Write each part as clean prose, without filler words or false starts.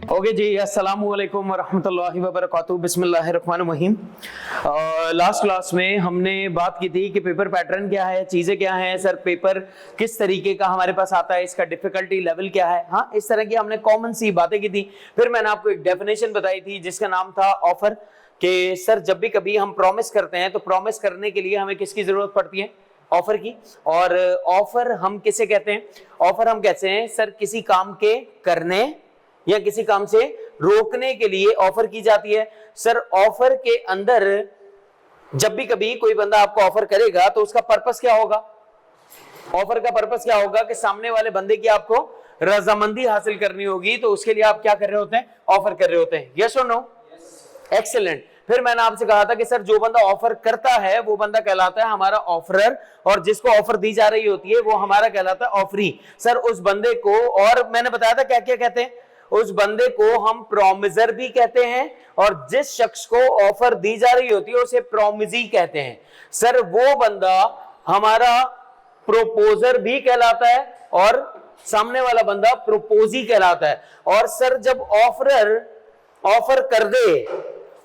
Okay जी, अस्सलामु अलैकुम वरहमतुल्लाहि वबरकातुहू। बिस्मिल्लाहिर्रहमानिर्रहीम। लास्ट क्लास में हमने बात की थी कि पेपर पैटर्न क्या है, चीजें क्या हैं, सर पेपर किस तरीके का हमारे पास आता है, इसका डिफिकल्टी लेवल क्या है। हाँ, इस तरह की हमने कॉमन सी बातें की थी। फिर मैंने आपको एक डेफिनेशन बताई थी जिसका नाम था ऑफर, कि सर जब भी कभी हम प्रॉमिस करते हैं तो प्रॉमिस करने के लिए हमें किसकी जरूरत पड़ती है, ऑफर की। और ऑफर हम किसे कहते हैं, ऑफर हम कहते हैं सर किसी काम के करने या किसी काम से रोकने के लिए ऑफर की जाती है। सर ऑफर के अंदर जब भी कभी कोई बंदा आपको ऑफर करेगा तो उसका पर्पस क्या होगा, ऑफर का पर्पस क्या होगा कि सामने वाले बंदे की आपको रजामंदी हासिल करनी होगी, तो उसके लिए आप क्या कर रहे होते हैं, ऑफर कर रहे होते हैं। यस और नो? एक्सीलेंट। फिर मैंने आपसे कहा था कि सर जो बंदा ऑफर करता है वो बंदा कहलाता है हमारा ऑफरर, और जिसको ऑफर दी जा रही होती है वो हमारा कहलाता है ऑफरी। सर उस बंदे को, और मैंने बताया था क्या क्या कहते हैं, उस बंदे को हम प्रॉमिजर भी कहते हैं, और जिस शख्स को ऑफर दी जा रही होती है उसे प्रॉमिजी कहते हैं। सर वो बंदा हमारा प्रोपोजर भी कहलाता है और सामने वाला बंदा प्रोपोजी कहलाता है। और सर जब ऑफरर ऑफर कर दे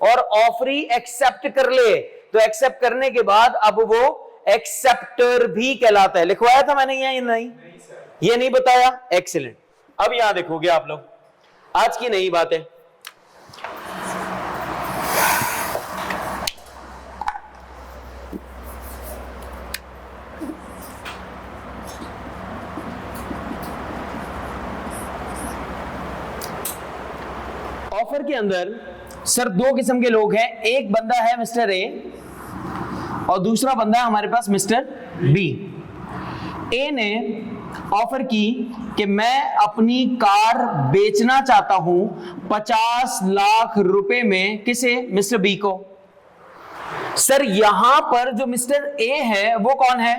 और ऑफरी एक्सेप्ट कर ले तो एक्सेप्ट करने के बाद अब वो एक्सेप्टर भी कहलाता है। लिखवाया था मैंने या नहीं? ये नहीं बताया? एक्सीलेंट। अब यहां देखोगे आप लोग, आज की नई बात है। ऑफर के अंदर सर दो किस्म के लोग हैं, एक बंदा है मिस्टर ए और दूसरा बंदा है हमारे पास मिस्टर बी। ए ने ऑफर की कि मैं अपनी कार बेचना चाहता हूं 50 लाख रुपए में, किसे? मिस्टर बी को। सर यहां पर जो मिस्टर ए है वो कौन है?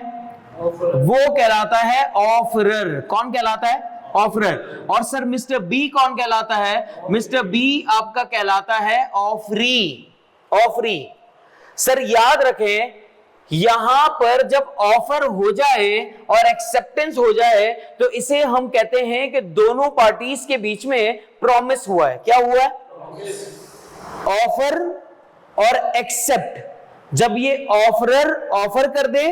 वो कहलाता है ऑफरर। कौन कहलाता है? ऑफरर। और सर मिस्टर बी कौन कहलाता है? मिस्टर बी आपका कहलाता है ऑफरी। ऑफरी। सर याद रखें, यहां पर जब ऑफर हो जाए और एक्सेप्टेंस हो जाए तो इसे हम कहते हैं कि दोनों पार्टीज के बीच में प्रॉमिस हुआ है। क्या हुआ है? ऑफर और एक्सेप्ट। जब ये ऑफरर ऑफर कर दे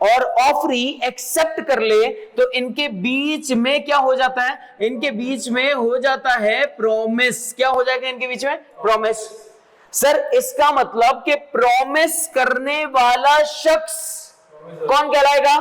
और ऑफरी एक्सेप्ट कर ले तो इनके बीच में क्या हो जाता है? इनके बीच में हो जाता है प्रॉमिस। क्या हो जाएगा इनके बीच में? प्रॉमिस। सर इसका मतलब कि प्रॉमिस करने वाला शख्स कौन कहलाएगा?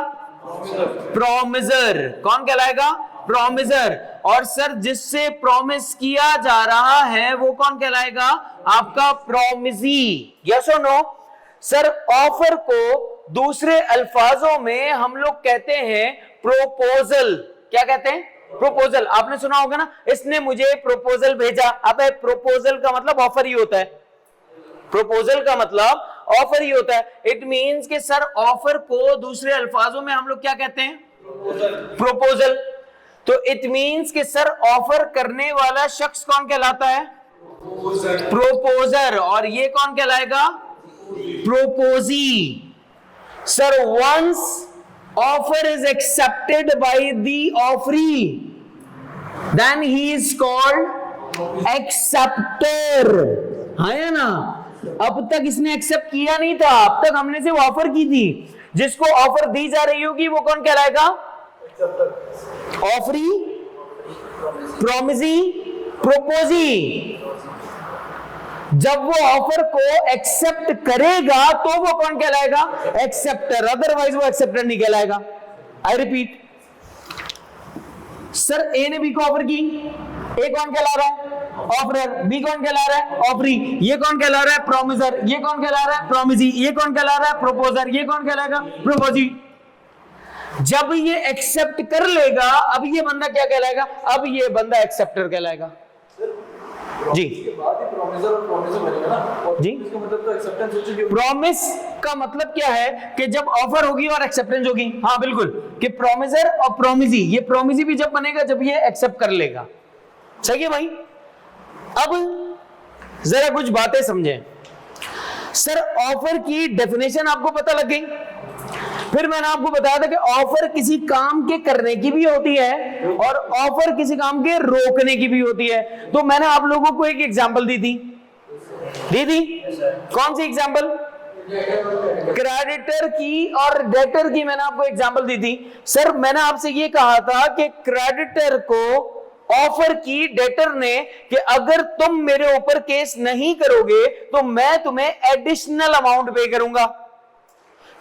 प्रॉमिजर। कौन कहलाएगा? प्रॉमिजर। और सर जिससे प्रॉमिस किया जा रहा है वो कौन कहलाएगा? आपका प्रॉमिजी। यस और नो? सर ऑफर को दूसरे अल्फाजों में हम लोग कहते हैं प्रोपोजल। क्या कहते हैं? प्रोपोजल। आपने सुना होगा ना, इसने मुझे प्रोपोजल भेजा। अब प्रोपोजल का मतलब ऑफर ही होता है। प्रोपोजल का मतलब ऑफर ही होता है। इट मींस कि सर ऑफर को दूसरे अल्फाजों में हम लोग क्या कहते हैं? प्रोपोजल। तो इट मींस कि सर ऑफर करने वाला शख्स कौन कहलाता है? प्रोपोजर। और ये कौन कहलाएगा? Proposee. Sir once offer is accepted by the offeree then he is called acceptor. हाँ या ना? अब तक इसने एक्सेप्ट किया नहीं था, अब तक हमने सिर्फ ऑफर की थी। जिसको ऑफर दी जा रही होगी वो कौन कहलाएगा? ऑफरी, प्रॉमिजी, प्रोपोजी। जब वो ऑफर को एक्सेप्ट करेगा तो वो कौन कहलाएगा? एक्सेप्टर। अदरवाइज वो एक्सेप्टर नहीं कहलाएगा। आई रिपीट, सर ए ने बी को ऑफर की, ए कौन कहला रहा है? ऑफरर। बी कौन कहला रहा है? ऑफरी। ये कौन कहला रहा है? प्रॉमिजर। ये कौन कहला रहा है? प्रॉमिजी। ये कौन कहला रहा है? प्रोपोजर। ये कौन कहलाएगा? प्रोपोजी। जब ये एक्सेप्ट कर लेगा अब ये बंदा क्या कहलाएगा? अब ये बंदा एक्सेप्टर कहलाएगा। जी जी, प्रॉमिस का मतलब क्या है कि जब ऑफर होगी और एक्सेप्टेंस होगी। हाँ बिल्कुल, कि प्रॉमिसर और प्रॉमिजी, ये प्रॉमिजी भी जब बनेगा जब ये एक्सेप्ट कर लेगा। सही है भाई? अब जरा कुछ बातें समझें। सर ऑफर की डेफिनेशन आपको पता लग गई फिर मैंने आपको बताया था कि ऑफर किसी काम के करने की भी होती है और ऑफर किसी काम के रोकने की भी होती है। तो मैंने आप लोगों को एक एग्जांपल दी थी कौन सी एग्जांपल? क्रेडिटर की और डेटर की मैंने आपको एग्जांपल दी थी। सर मैंने आपसे ये कहा था कि क्रेडिटर को ऑफर की डेटर ने कि अगर तुम मेरे ऊपर केस नहीं करोगे तो मैं तुम्हें एडिशनल अमाउंट पे करूंगा।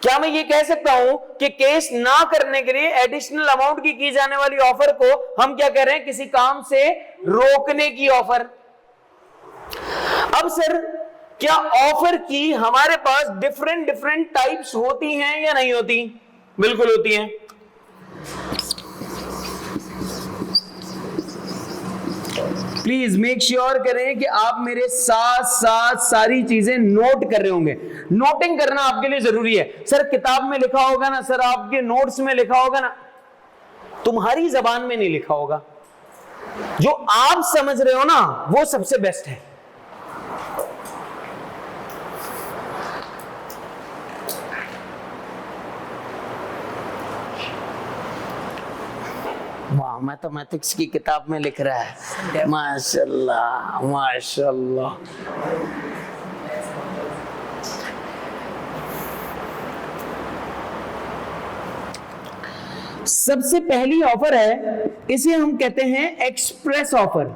क्या मैं ये कह सकता हूं कि केस ना करने के लिए एडिशनल अमाउंट की जाने वाली ऑफर को हम क्या कह रहे हैं? किसी काम से रोकने की ऑफर। अब सर क्या ऑफर की हमारे पास डिफरेंट टाइप्स होती हैं या नहीं होती? बिल्कुल होती हैं। प्लीज मेक श्योर करें कि आप मेरे साथ साथ सारी चीजें नोट कर रहे होंगे। नोटिंग करना आपके लिए जरूरी है। सर किताब में लिखा होगा ना, सर आपके नोट्स में लिखा होगा ना, तुम्हारी जबान में नहीं लिखा होगा। जो आप समझ रहे हो ना वो सबसे बेस्ट है। वाह, मैथमेटिक्स की किताब में लिख रहा है, माशाल्लाह माशाल्लाह। सबसे पहली ऑफर है, इसे हम कहते हैं एक्सप्रेस ऑफर।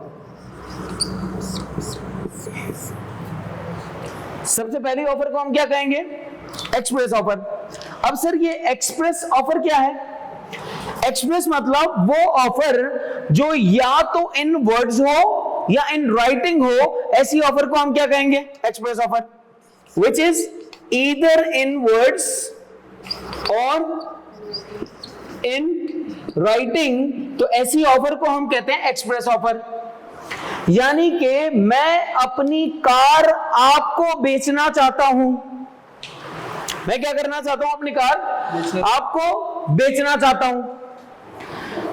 सबसे पहली ऑफर को हम क्या कहेंगे? Express offer. अब सर ये एक्सप्रेस ऑफर क्या है? एक्सप्रेस मतलब वो ऑफर जो या तो इन वर्ड्स हो या इन राइटिंग हो, ऐसी ऑफर को हम क्या कहेंगे? Express offer, which is either in words और इन राइटिंग। तो ऐसी ऑफर को हम कहते हैं एक्सप्रेस ऑफर। यानी कि मैं अपनी कार आपको बेचना चाहता हूं। मैं क्या करना चाहता हूं? अपनी कार आपको बेचना चाहता हूं।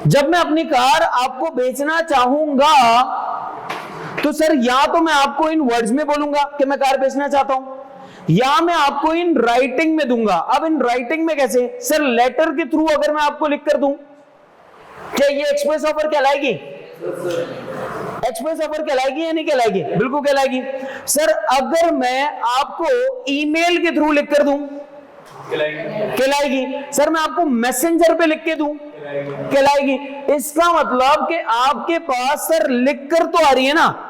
जब मैं अपनी कार आपको बेचना चाहूंगा तो सर या तो मैं आपको इन वर्ड्स में बोलूंगा कि मैं कार बेचना चाहता हूं, या मैं आपको इन राइटिंग में दूंगा। अब इन राइटिंग में कैसे? सर लेटर के थ्रू अगर मैं आपको लिख कर दूं, क्या ये एक्सप्रेस ऑफर कहलाएगी? एक्सप्रेस ऑफर कहलाएगी या नहीं कहलाएगी? बिल्कुल कहलाएगी। सर अगर मैं आपको ईमेल के थ्रू लिख कर दूं, कहलाएगी। सर मैं आपको मैसेंजर पे लिख के दूं, कहलाएगी। इसका मतलब कि आपके पास सर लिखकर तो आ रही है ना,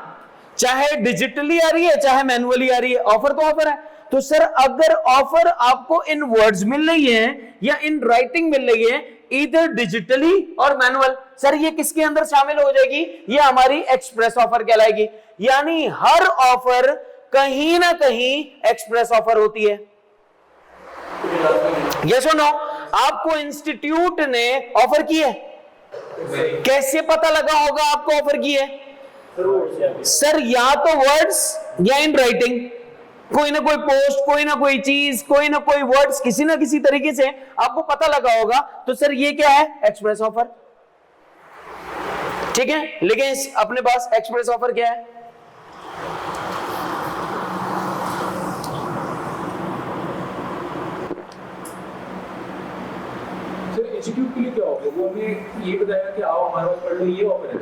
चाहे डिजिटली आ रही है चाहे मैनुअली आ रही है, ऑफर तो ऑफर है। तो सर अगर ऑफर आपको इन वर्ड्स मिल रही है या इन राइटिंग मिल रही है, इधर डिजिटली और मैनुअल, सर ये किसके अंदर शामिल हो जाएगी? ये हमारी एक्सप्रेस ऑफर कहलाएगी। यानी हर ऑफर कहीं ना कहीं एक्सप्रेस ऑफर होती है। यस और नो? आपको इंस्टीट्यूट ने ऑफर की है, कैसे पता लगा होगा आपको ऑफर की है? सर या तो वर्ड्स या इन राइटिंग, कोई ना कोई पोस्ट, कोई ना कोई चीज, कोई ना कोई वर्ड्स, किसी ना किसी तरीके से आपको पता लगा होगा। तो सर ये क्या है? Express offer. ठीक है, लेकिन अपने पास एक्सप्रेस ऑफर क्या है? इंस्टीट्यूट के लिए क्या ऑफर? वो हमें ये बताया कि आओ हमारे पास पढ़ लो, ये ऑफर है।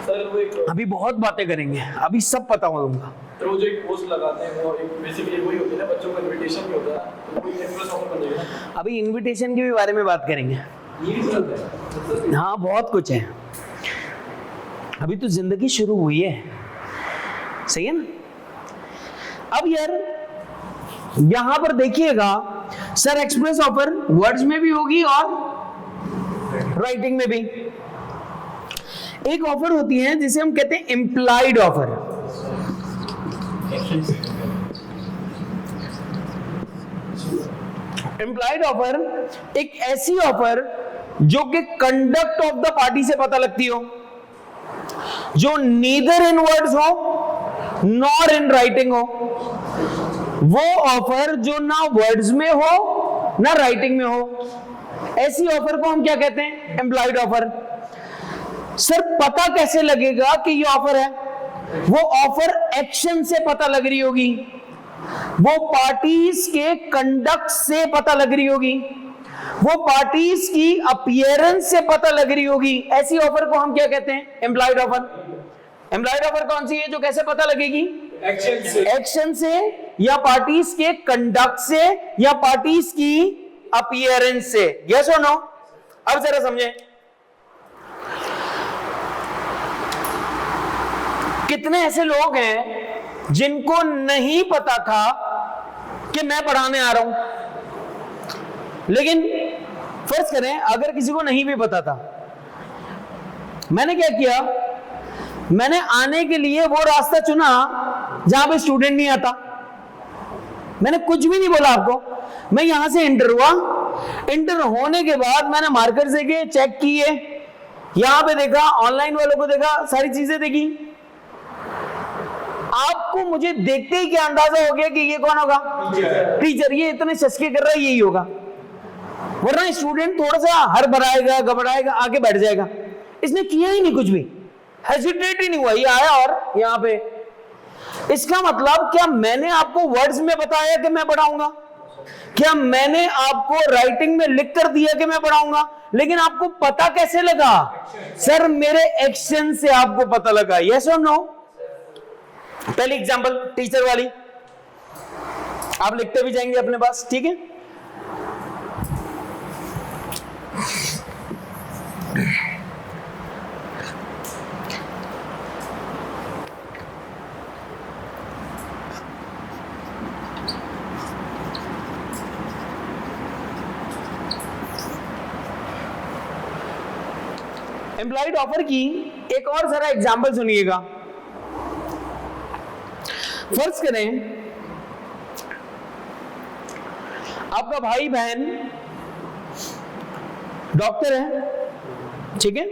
सर वो एक अभी बहुत बातें करेंगे, अभी सब पता होगा। तो वो जो एक पोस्ट लगाते हैं वो एक बेसिकली वही होती है ना, बच्चों को इनविटेशन भी होता है, तो वो एक्सप्रेस ऑफर बन जाएगा ना। अभी इनविटेशन के भी बारे में बात करेंगे। ये भी चलता है। हाँ बहुत कुछ है, अभी तो जिंदगी शुरू हुई है, सही है ना? अब यार यहां पर देखिएगा, सर एक्सप्रेस ऑफर वर्ड्स में भी होगी और राइटिंग में भी। एक ऑफर होती है जिसे हम कहते हैं इंप्लाइड ऑफर। इंप्लाइड ऑफर एक ऐसी ऑफर जो कि कंडक्ट ऑफ द पार्टी से पता लगती हो, जो नीदर इन वर्ड्स हो नॉर इन राइटिंग हो। वो ऑफर जो ना वर्ड्स में हो ना राइटिंग में हो, ऐसी ऑफर को हम क्या कहते हैं? Employed offer. सर पता कैसे लगेगा कि ये ऑफर है? वो ऑफर एक्शन से पता लग रही होगी। वो पार्टीज के कंडक्ट से पता लग रही होगी, वो पार्टीज की अपीयरेंस से पता लग रही होगी। ऐसी ऑफर को हम क्या कहते हैं? Employed offer. एम्प्लॉयड ऑफर कौन सी है जो कैसे पता लगेगी? एक्शन से या पार्टीज के कंडक्ट से या पार्टीज की अपीयरेंस से। यस और नो? अब जरा समझें, कितने ऐसे लोग हैं जिनको नहीं पता था कि मैं पढ़ाने आ रहा हूं, लेकिन फर्ज करें अगर किसी को नहीं भी पता था, मैंने क्या किया, मैंने आने के लिए वो रास्ता चुना जहां पे स्टूडेंट नहीं आता। मैंने कुछ भी नहीं बोला आपको, मैं यहां से इंटर हुआ, इंटर होने के बाद मैंने मार्कर देखे, चेक किए, यहां पे देखा, ऑनलाइन वालों को देखा, सारी चीजें देखी। आपको मुझे देखते ही क्या अंदाजा हो गया कि ये कौन होगा? टीचर। ये इतने चस्के कर रहा है, यही होगा, वरना स्टूडेंट थोड़ा सा हड़बड़ाएगा, घबराएगा, आके बैठ जाएगा। इसने किया ही नहीं कुछ भी, हेजिटेट ही नहीं हुआ, ये आया और यहां पे। इसका मतलब क्या मैंने आपको वर्ड्स में बताया कि मैं पढ़ाऊंगा? क्या मैंने आपको राइटिंग में लिख कर दिया कि मैं पढ़ाऊंगा? लेकिन आपको पता कैसे लगा? सर मेरे एक्शन से आपको पता लगा। यस और नो? पहली एग्जांपल टीचर वाली, आप लिखते भी जाएंगे अपने पास, ठीक है? एम्प्लॉयड ऑफर की एक और जरा एग्जांपल सुनिएगा। फर्ज करें आपका भाई बहन डॉक्टर है, ठीक है,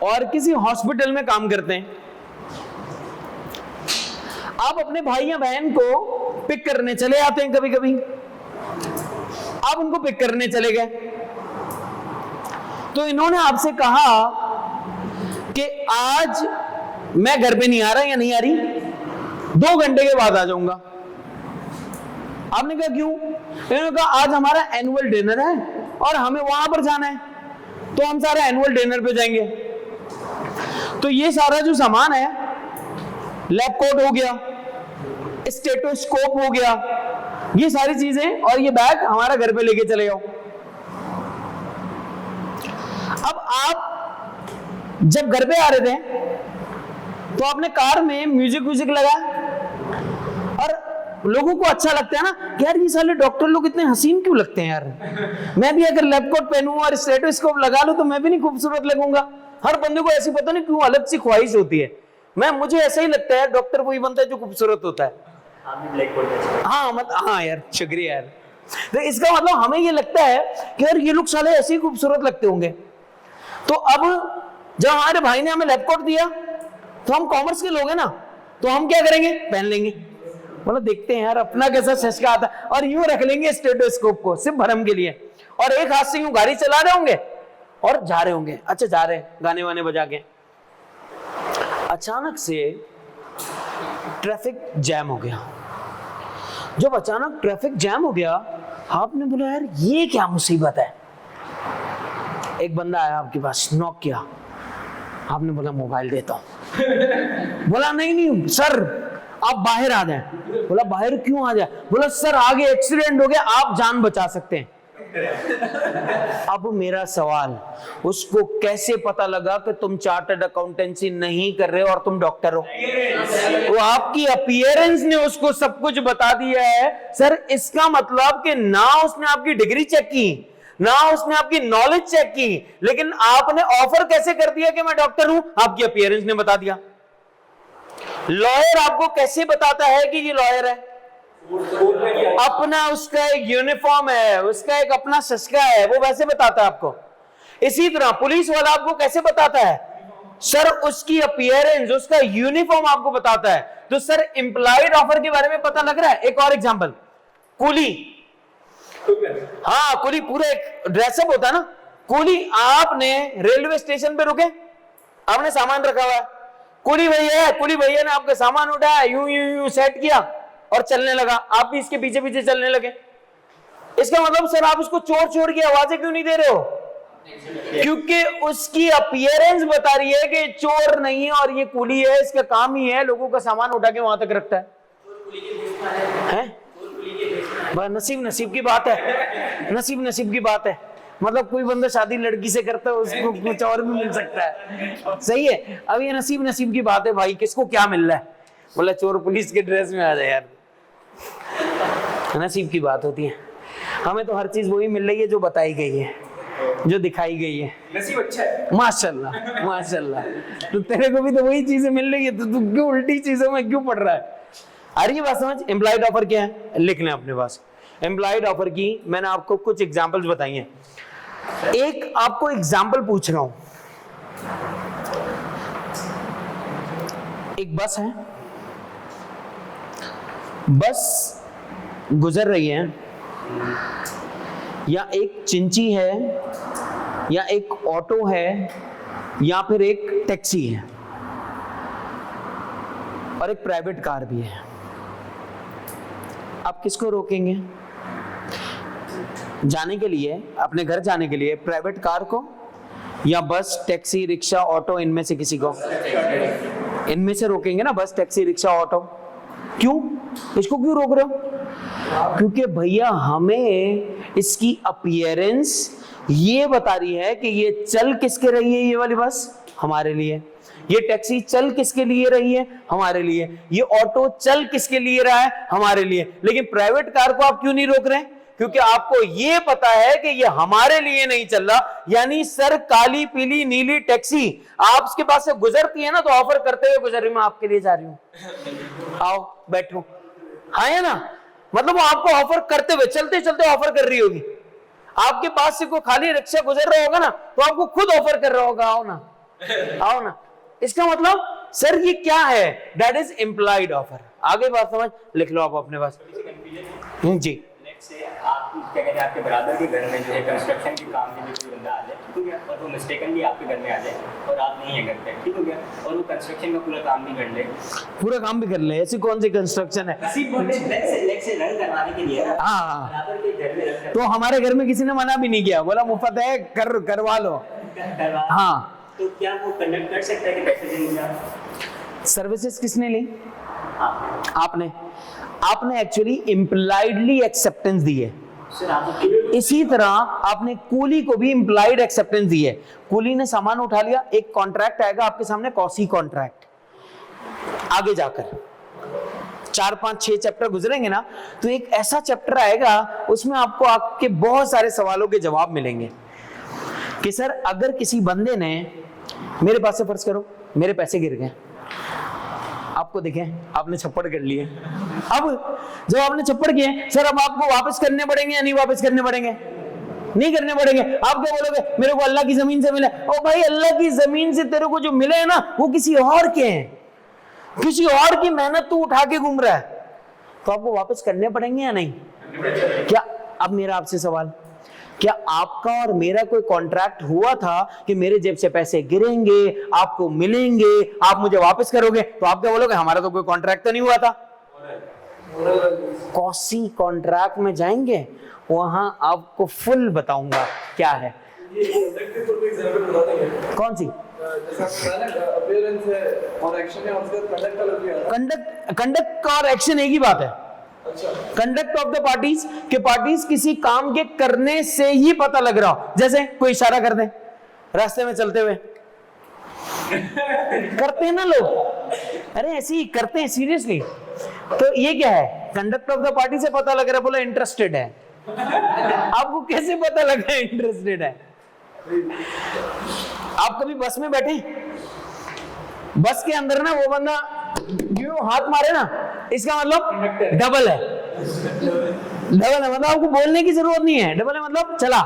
और किसी हॉस्पिटल में काम करते हैं। आप अपने भाई या बहन को पिक करने चले आते हैं, कभी कभी आप उनको पिक करने चले गए, तो इन्होंने आपसे कहा कि आज मैं घर पे नहीं आ रहा या नहीं आ रही, 2 घंटे के बाद आ जाऊंगा। आपने कहा क्यों? इन्होंने कहा आज हमारा एनुअल डिनर है और हमें वहां पर जाना है, तो हम सारे एनुअल डिनर पे जाएंगे। तो ये सारा जो सामान है, लैब कोट हो गया, स्टेटोस्कोप हो गया, ये सारी चीजें और ये बैग हमारा घर पे लेके चले जाओ। अब आप जब घर पे आ रहे थे तो आपने कार में म्यूजिक लगाया और लोगों को अच्छा लगता है ना कि यार ये साले डॉक्टर लोग इतने हसीन क्यों लगते हैं यार, मैं भी अगर लैब कोट पहनूं और स्टेटोस्कोप लगा लूं तो मैं भी नहीं खूबसूरत लगूंगा। हर बंदे को ऐसी पता नहीं क्यों अलग सी ख्वाहिश होती है। मुझे ऐसा ही लगता है डॉक्टर वही बनता है जो खूबसूरत होता है। हाँ यार, शुक्रिया यार। तो इसका मतलब हमें ये लगता है कि यार ये लोग साले ऐसे ही खूबसूरत लगते होंगे। तो अब जब हमारे भाई ने हमें लैब कोट दिया तो हम कॉमर्स के लोग हैं ना, तो हम क्या करेंगे? पहन लेंगे। बोला देखते हैं यार अपना कैसा चस्का आता है, और यूं रख लेंगे स्टेटोस्कोप को सिर्फ भरम के लिए, और एक हाथ से यूं गाड़ी चला रहे होंगे और जा रहे होंगे। अच्छा जा रहे हैं गाने वाने बजा के, अचानक से ट्रैफिक जैम हो गया। जब अचानक ट्रैफिक जैम हो गया, आपने बोला यार ये क्या मुसीबत है। एक बंदा आया आपके पास, नॉक किया, आपने बोला मोबाइल देता हूं। बोला नहीं सर आप बाहर आ जाए। बोला बाहर क्यों आ जाए? बोला सर आगे एक्सीडेंट हो गया, आप जान बचा सकते हैं। अब मेरा सवाल, उसको कैसे पता लगा कि तुम चार्टर्ड अकाउंटेंसी नहीं कर रहे हो और तुम डॉक्टर हो? वो आपकी अपीयरेंस ने उसको सब कुछ बता दिया है। सर इसका मतलब कि ना उसने आपकी डिग्री चेक की, ना उसने आपकी नॉलेज चेक की, लेकिन आपने ऑफर कैसे कर दिया कि मैं डॉक्टर हूं? आपकी अपीयरेंस ने बता दिया। लॉयर आपको कैसे बताता है कि ये लॉयर है? अपना उसका एक यूनिफॉर्म है, उसका एक अपना सस्का है, वो वैसे बताता है आपको। इसी तरह पुलिस वाला आपको कैसे बताता है? सर उसकी अपीयरेंस, उसका यूनिफॉर्म आपको बताता है। तो सर एम्प्लॉयड ऑफर के बारे में पता लग रहा है। एक और एग्जांपल, कूली। हाँ कूली, पूरा एक ड्रेसअप होता है ना। कूली, आपने रेलवे स्टेशन पे रुके, आपने सामान रखा हुआ है, कुली भैया ने आपका सामान उठाया, यूं यूं यूं सेट किया और चलने लगा, आप भी इसके पीछे पीछे चलने लगे। इसका मतलब सर आप उसको चोर चोर की आवाजें क्यों नहीं दे रहे हो? क्योंकि उसकी अपीयरेंस बता रही है कि चोर नहीं है और ये कुली है, इसका काम ही है लोगों का सामान उठा के वहां तक रखता है। नसीब की बात है, नसीब की बात है। मतलब कोई बंदा शादी लड़की से करता है उसको कुछ और भी मिल सकता है, सही है। अब ये नसीब की बात है भाई, किसको क्या मिल रहा है? बोला चोर पुलिस के ड्रेस में आ जाए यार, नसीब की बात होती है। हमें तो हर चीज वही मिल रही है जो बताई गई है, जो दिखाई गई है। नसीब अच्छा है, माशाल्लाह माशाल्लाह। तो तेरे को भी तो वही चीजें मिल रही है, तो तू क्यों उल्टी चीजों में क्यों पढ़ रहा है? अरे ये बात समझ, एम्प्लॉयड ऑफर क्या है लिख लें अपने पास। एम्प्लॉयड ऑफर की मैंने आपको कुछ एग्जांपल्स बताई हैं। एक आपको एग्जांपल पूछ रहा हूं, एक बस है, बस गुजर रही है, या एक चिंची है, या एक ऑटो है, या फिर एक टैक्सी है, और एक प्राइवेट कार भी है। आप किसको रोकेंगे जाने के लिए, अपने घर जाने के लिए? प्राइवेट कार को, या बस टैक्सी रिक्शा ऑटो, इनमें से किसी को? इनमें से रोकेंगे ना, बस टैक्सी रिक्शा ऑटो। क्यों? इसको क्यों रोक रहे हो? क्योंकि भैया हमें इसकी अपीयरेंस ये बता रही है कि ये चल किसके रही है, ये वाली बस हमारे लिए, ये टैक्सी चल किसके लिए रही है, हमारे लिए, ये ऑटो चल किसके लिए रहा है, हमारे लिए। लेकिन प्राइवेट कार को आप क्यों नहीं रोक रहे? क्योंकि आपको ये पता है कि ये हमारे लिए नहीं चल रहा। यानी सर काली पीली नीली टैक्सी आप उसके पास से गुजरती है ना, तो ऑफर करते हुए गुजर रही, मैं आपके लिए जा रही हूं, आओ बैठो, हाँ है ना? मतलब वो आपको ऑफर करते हुए, चलते चलते ऑफर कर रही होगी। आपके पास से कोई खाली रिक्शा गुजर रहा होगा ना, तो आपको खुद ऑफर कर रहा होगा, आओ ना आओ ना। इसका मतलब सर ये क्या है? That is employed offer. आगे बात समझ, लिख लो आप अपने पास जी। से आप क्या कहते हैं, आपके बराबर के घर में जो है कंस्ट्रक्शन के काम के लिए कोई बंदा आ जाए, ठीक हो गया, और वो मिस्टेकनली आपके घर में आ जाए और आप नहीं है घर पे, ठीक हो गया, और वो कंस्ट्रक्शन का पूरा काम भी कर ले, पूरा काम भी कर ले। ऐसी कौन सी कंस्ट्रक्शन है? लेग से रंग करवाने के लिए हाँ, बराबर के घर में तो हमारे घर में किसी ने मना भी नहीं किया, बोला मुफ्त है, करवा लो। हाँ, तो क्या वो कंडक्ट कर सकता है कि पैसे देंगे? सर्विसेज किसने ली? आपने एक्चुअली इम्प्लाइडली एक्सेप्टेंस दी है। इसी तरह आपने कूली को भी इम्प्लाइड एक्सेप्टेंस दी है। कूली ने सामान उठा लिया, एक कॉन्ट्रैक्ट आएगा आपके सामने, कॉसी कॉन्ट्रैक्ट। आगे जाकर 4, 5, 6 चैप्टर गुजरेंगे ना, तो एक ऐसा चैप्टर आएगा उसमें आपको आपके बहुत सारे सवालों के जवाब मिलेंगे कि सर अगर किसी बंदे ने मेरे पास से, फर्ज करो मेरे पैसे गिर गए, आपको देखें आपने छप्पड़ कर लिए, अब जब आपने छप्पड़ किए, सर अब आपको वापस करने पड़ेंगे या नहीं वापस करने पड़ेंगे? नहीं करने पड़ेंगे। आप क्या बोलोगे? मेरे को अल्लाह की जमीन से मिला। ओ भाई, अल्लाह की जमीन से तेरे को जो मिले है ना, वो किसी और के हैं, किसी और की मेहनत तू उठा के घूम रहा है, तो आपको वापस करने पड़ेंगे या नहीं? क्या अब मेरा आपसे सवाल, क्या आपका और मेरा कोई कॉन्ट्रैक्ट हुआ था कि मेरे जेब से पैसे गिरेंगे, आपको मिलेंगे, आप मुझे वापस करोगे? तो आप क्या बोलोगे? हमारा तो कोई कॉन्ट्रैक्ट तो नहीं हुआ था। कॉसी कॉन्ट्रैक्ट में जाएंगे, वहां आपको फुल बताऊंगा क्या है। कौन सी? कंडक्ट और एक्शन एक ही बात है। कंडक्ट ऑफ द पार्टीज के पार्टीज किसी काम के करने से ही पता लग रहा हो। जैसे कोई इशारा कर दे रास्ते में चलते हुए, करते हैं ना लोग, अरे ऐसे ही करते हैं सीरियसली। तो ये क्या है? कंडक्ट ऑफ द पार्टी से पता लग रहा है, बोला इंटरेस्टेड है। आपको कैसे पता लगा इंटरेस्टेड है? आप कभी बस में बैठे, बस के अंदर ना वो बंदा यूं हाथ मारे ना, इसका मतलब डबल है। डबल है मतलब आपको बोलने की जरूरत नहीं है, डबल है मतलब चला,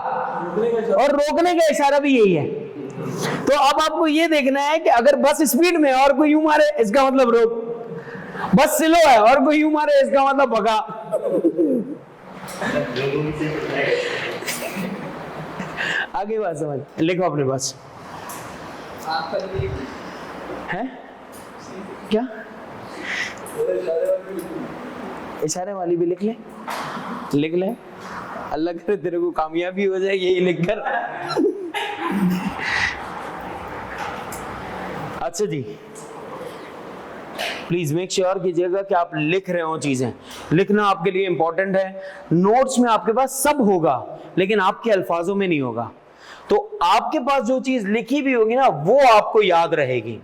और रोकने का इशारा भी यही है। तो अब आपको ये देखना है कि अगर बस स्पीड में और कोई यूं मारे, इसका मतलब रोक। बस स्लो है और कोई यूं मारे, इसका मतलब भगा। आगे बात समझ, लिखो अपने पास है। क्या इशारे वाली भी लिख ले, लिख ले, अल्लाह करे तेरे को कामयाबी हो जाए यही लिख कर। अच्छा जी, प्लीज मेक श्योर कीजिएगा कि आप लिख रहे हो। चीजें लिखना आपके लिए इंपॉर्टेंट है। नोट्स में आपके पास सब होगा लेकिन आपके अल्फाजों में नहीं होगा। तो आपके पास जो चीज लिखी भी होगी ना वो आपको याद रहेगी।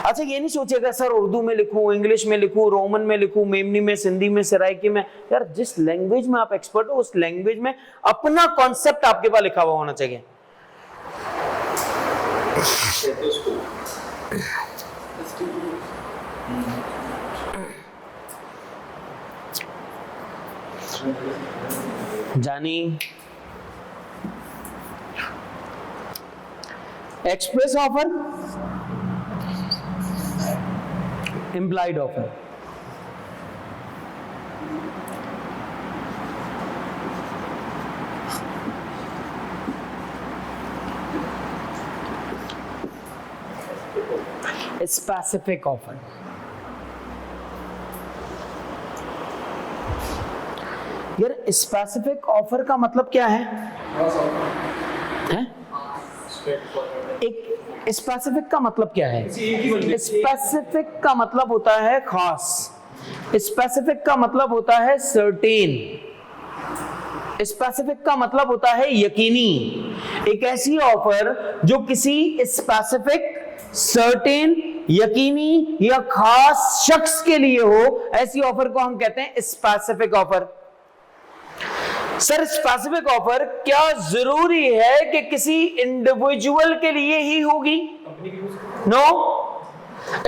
अच्छा, ये नहीं सोचेगा सर उर्दू में लिखूं, इंग्लिश में लिखूं, रोमन में लिखूं, मेमनी में, सिंधी में, सराइकी में। यार जिस लैंग्वेज में आप एक्सपर्ट हो उस लैंग्वेज में अपना कॉन्सेप्ट आपके पास लिखा हुआ होना चाहिए। जानी, express offer, implied offer, specific offer, यार स्पेसिफिक ऑफर का मतलब क्या है? एक स्पेसिफिक का मतलब क्या है? स्पेसिफिक का मतलब होता है खास, स्पेसिफिक का मतलब होता है सर्टेन, स्पेसिफिक का मतलब होता है यकीनी। एक ऐसी ऑफर जो किसी स्पेसिफिक, सर्टेन, यकीनी या खास शख्स के लिए हो, ऐसी ऑफर को हम कहते हैं specific offer. Sir specific offer क्या जरूरी है कि किसी इंडिविजुअल के लिए ही होगी? No,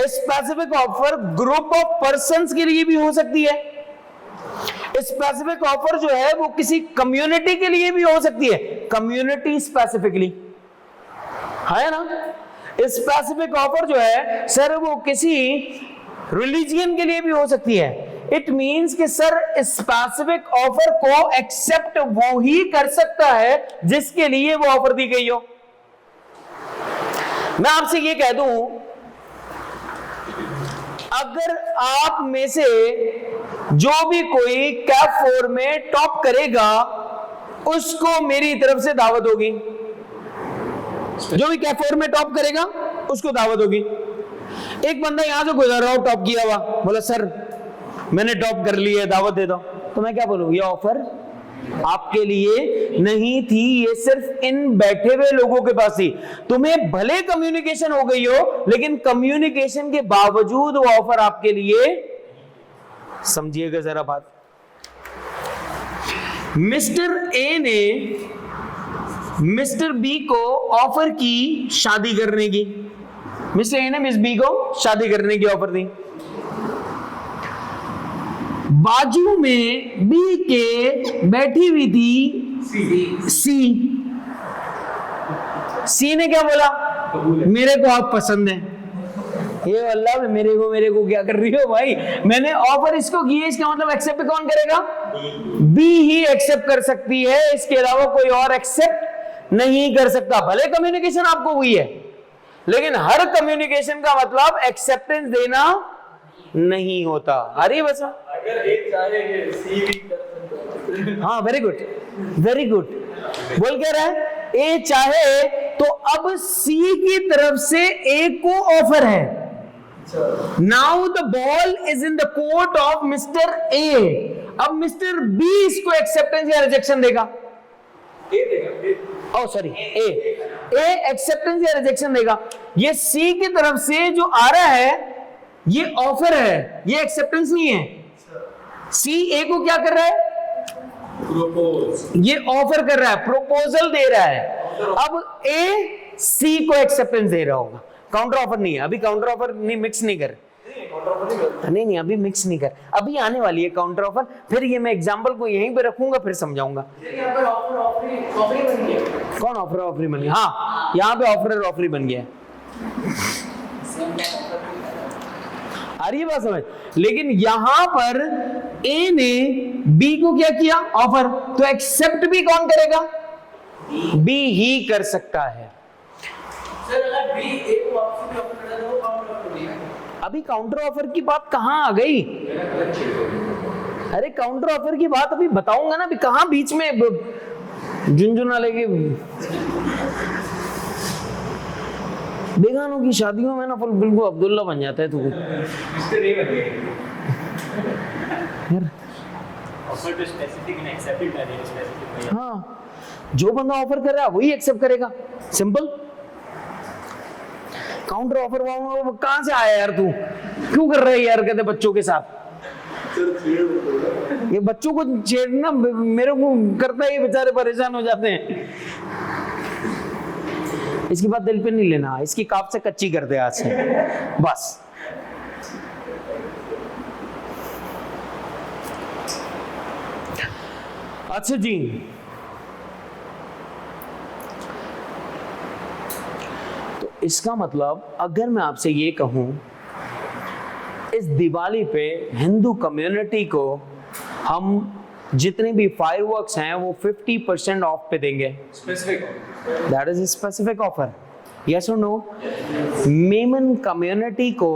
specific offer group of persons के लिए भी हो सकती है। स्पेसिफिक ऑफर जो है वो किसी कम्युनिटी के लिए भी हो सकती है, कम्युनिटी स्पेसिफिकली, है ना। स्पेसिफिक ऑफर जो है सर वो किसी रिलीजियन के लिए भी हो सकती है। इट मींस कि सर स्पेसिफिक ऑफर को एक्सेप्ट वो ही कर सकता है जिसके लिए वो ऑफर दी गई हो। मैं आपसे ये कह दूं, अगर आप में से जो भी कोई कैफ 4 में टॉप करेगा उसको मेरी तरफ से दावत होगी। जो भी कैफ 4 में टॉप करेगा उसको दावत होगी। एक बंदा यहां से गुजर रहा हो, टॉप किया हुआ, बोला सर मैंने टॉप कर लिया है, दावत दे दो, तो मैं क्या बोलूं? ये ऑफर आपके लिए नहीं थी, ये सिर्फ इन बैठे हुए लोगों के पास थी। तुम्हें भले कम्युनिकेशन हो गई हो लेकिन कम्युनिकेशन के बावजूद वो ऑफर आपके लिए, समझिएगा जरा बात। मिस्टर ए ने मिस्टर बी को ऑफर की शादी करने की, मिस्टर ए ने मिस बी को शादी करने की ऑफर दी। बाजू में बी के बैठी हुई थी सी ने क्या बोला? मेरे को आप पसंद है। ये अल्लाह मेरे को क्या कर रही हो भाई? मैंने ऑफर इसको की है, इसका मतलब एक्सेप्ट कौन करेगा? बी ही एक्सेप्ट कर सकती है, इसके अलावा कोई और एक्सेप्ट नहीं कर सकता। भले कम्युनिकेशन आपको हुई है लेकिन हर कम्युनिकेशन का मतलब एक्सेप्टेंस देना नहीं होता। अरे बस अगर एक चाहे कि सी भी कर सकता है। हाँ, वेरी गुड, वेरी गुड। बोल क्या रहा है? ए चाहे तो अब सी की तरफ से ए को ऑफर है। Now the ball is in the court of mister A. अब मिस्टर बी इसको एक्सेप्टेंस या रिजेक्शन देगा? ए देगा। ओ सॉरी, ए एक्सेप्टेंस या रिजेक्शन देगा। ये सी की तरफ से जो आ रहा है ये ऑफर है, ये एक्सेप्टेंस नहीं है। सी ए को क्या कर रहा है? ये ऑफर कर रहा है, प्रपोजल दे रहा है। अब ए सी को एक्सेप्टेंस दे रहा होगा, काउंटर ऑफर नहीं है। अभी काउंटर ऑफर नहीं, मिक्स नहीं कर, नहीं अभी मिक्स नहीं कर, अभी आने वाली है काउंटर ऑफर। फिर ये मैं एग्जांपल को यहीं पे रखूंगा, फिर समझाऊंगा। कौन ऑफर ऑफरी बन गया? हाँ, यहाँ पे ऑफर ऑफरी बन गया है। आ रही है बात समझ? लेकिन यहां पर ए ने बी को क्या किया? ऑफर। तो एक्सेप्ट भी कौन करेगा? बी ही कर सकता है। सर अगर बी ए को वापस ऑफर कर दे तो काउंटर ऑफर नहीं है। अभी काउंटर ऑफर की बात कहां आ गई? अरे काउंटर ऑफर की बात अभी बताऊंगा ना, अभी कहां बीच में झुनझुना लेके। बेगानों की शादियों में ना बिल्कुल अब्दुल्ला बन जाता है तू। हाँ, जो बंदा ऑफर कर रहा है वही एक्सेप्ट करेगा, सिंपल। काउंटर ऑफर वो कहां से आया यार? तू क्यों कर रहा है यार? कहते बच्चों के साथ ये बच्चों को छेड़ना मेरे को करता है, ये बेचारे परेशान हो जाते हैं। इसकी बात दिल पे नहीं लेना, इसकी काफ से कच्ची कर दे आज से बस। अच्छा जी, तो इसका मतलब अगर मैं आपसे ये कहूं इस दिवाली पे हिंदू कम्युनिटी को हम जितने भी फायरवर्क्स हैं वो 50% ऑफ पे देंगे। That is specific offer, yes और नो? मेमन कम्युनिटी को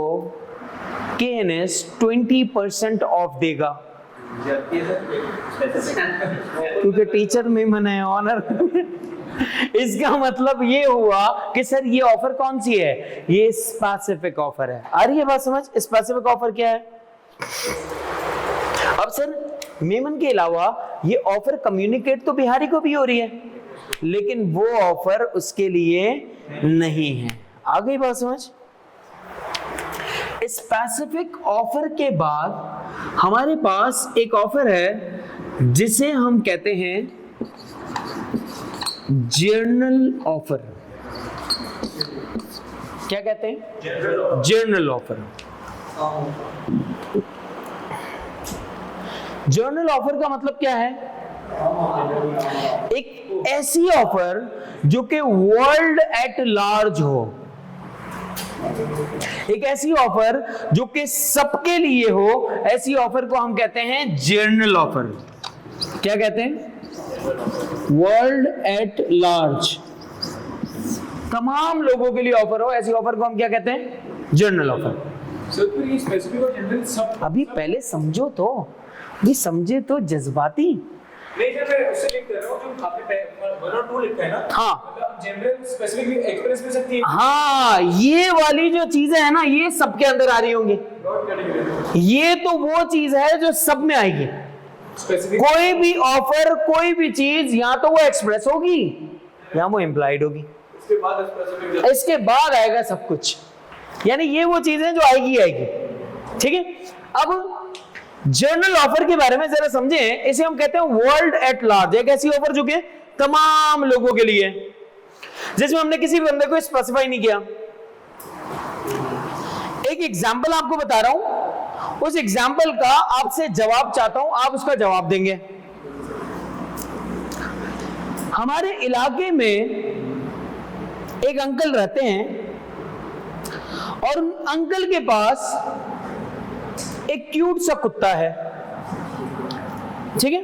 KNS 20% ऑफ देगा क्योंकि टीचर मेमन है, ऑनर। इसका मतलब ये हुआ कि सर ये ऑफर कौन सी है? ये स्पेसिफिक ऑफर है। आ रही है बात समझ? स्पेसिफिक ऑफर क्या है? अब सर मेमन के अलावा ये ऑफर कम्युनिकेट तो बिहारी को भी हो रही है, लेकिन वो ऑफर उसके लिए नहीं है। आ गई बात समझ? स्पेसिफिक ऑफर के बाद हमारे पास एक ऑफर है जिसे हम कहते हैं जर्नल ऑफर। क्या कहते हैं? Journal offer. जर्नल ऑफर का मतलब क्या है? एक ऐसी ऑफर जो कि वर्ल्ड एट लार्ज हो, एक ऐसी ऑफर जो कि सबके लिए हो, ऐसी ऑफर को हम कहते हैं जर्नल ऑफर। क्या कहते हैं? वर्ल्ड एट लार्ज, तमाम लोगों के लिए ऑफर हो, ऐसी ऑफर को हम क्या कहते हैं? Journal offer. सर ये स्पेसिफिक और जनरल सब अभी पहले समझो तो, भी समझे तो जज्बाती। नहीं सर, मैं उससे लिख कर रहा हूं जो आपने 1 और 2 लिखा है ना। हाँ, मतलब जनरल स्पेसिफिक एक्सप्रेस में सकती है। हाँ, ये वाली जो चीजें है ना, ये सबके अंदर आ रही होंगी। ये तो वो चीज है जो सब में आएगी। कोई भी ऑफर, कोई भी चीज या तो वो एक्सप्रेस होगी या वो इम्प्लाइड होगी, इसके बाद आएगा सब कुछ। यानी ये वो चीजें जो आएगी आएगी। ठीक है, अब जर्नल ऑफर के बारे में जरा समझें। इसे हम कहते हैं वर्ल्ड एट लार्ज, एक ऐसी ऑफर जो कि तमाम लोगों के लिए, जिसमें हमने किसी बंदे को स्पेसिफाई नहीं किया। एक एग्जांपल आपको बता रहा हूं, उस एग्जांपल का आपसे जवाब चाहता हूं, आप उसका जवाब देंगे। हमारे इलाके में एक अंकल रहते हैं और उन अंकल के पास एक क्यूट सा कुत्ता है। ठीक है,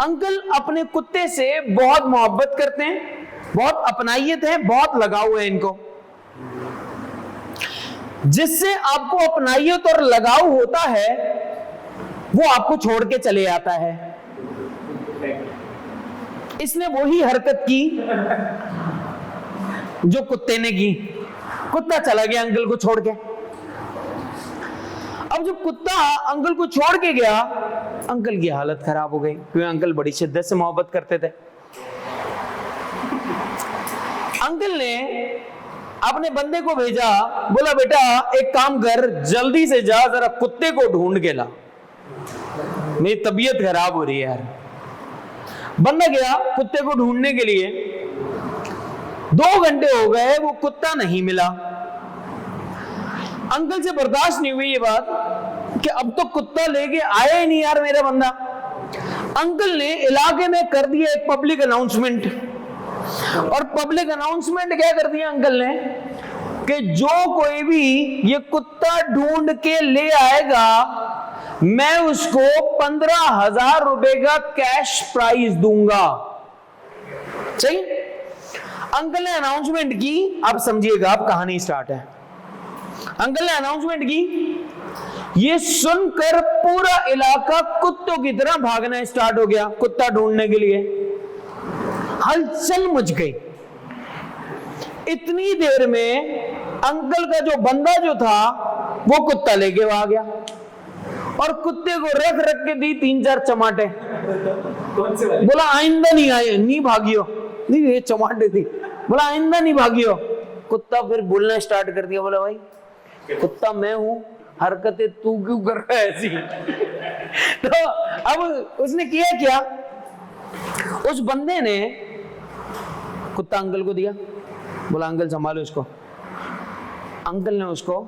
अंकल अपने कुत्ते से बहुत मोहब्बत करते हैं, बहुत अपनाइयत है, बहुत लगाव है इनको। जिससे आपको अपनाइयत और लगाव होता है वो आपको छोड़ के चले आता है। इसने वही हरकत की जो कुत्ते ने की। कुत्ता चला गया अंकल को छोड़ के। अब जब कुत्ता अंकल को छोड़ के गया, अंकल की हालत खराब हो गई, क्योंकि अंकल बड़ी शिद्दत से मोहब्बत करते थे। अंकल ने अपने बंदे को भेजा, बोला बेटा एक काम कर, जल्दी से जा, जरा कुत्ते को ढूंढ के ला, मेरी तबीयत खराब हो रही है यार। बंदा गया कुत्ते को ढूंढने के लिए। 2 घंटे हो गए, वो कुत्ता नहीं मिला। अंकल से बर्दाश्त नहीं हुई ये बात कि अब तो कुत्ता लेके आया ही नहीं यार मेरा बंदा। अंकल ने इलाके में कर दिया एक पब्लिक अनाउंसमेंट। और पब्लिक अनाउंसमेंट क्या कर दिया अंकल ने कि जो कोई भी ये कुत्ता ढूंढ के ले आएगा, मैं उसको 15,000 रुपए का कैश प्राइज दूंगा। सही, अंकल ने अनाउंसमेंट की। अब समझिएगा, अब कहानी स्टार्ट है। अंकल ने अनाउंसमेंट की, ये सुनकर पूरा इलाका कुत्तों की तरह भागना स्टार्ट हो गया कुत्ता ढूंढने के लिए। हलचल मच गई। इतनी देर में अंकल का जो बंदा जो था वो कुत्ता लेके आ गया और कुत्ते को रख रख के दी 3-4 चमाटे। कौन से वाले? बोला आइंदा नहीं आए, नहीं भागियो, नहीं ये चमाटे थी। बोला आइंदा नहीं भागियो। कुत्ता फिर बोलना स्टार्ट कर दिया, बोला भाई कुत्ता मैं हूं, हरकतें तू क्यों कर रहा है ऐसी। तो अब उसने किया क्या, उस बंदे ने कुत्ता अंकल को दिया, बोला अंकल संभालो इसको। अंकल ने उसको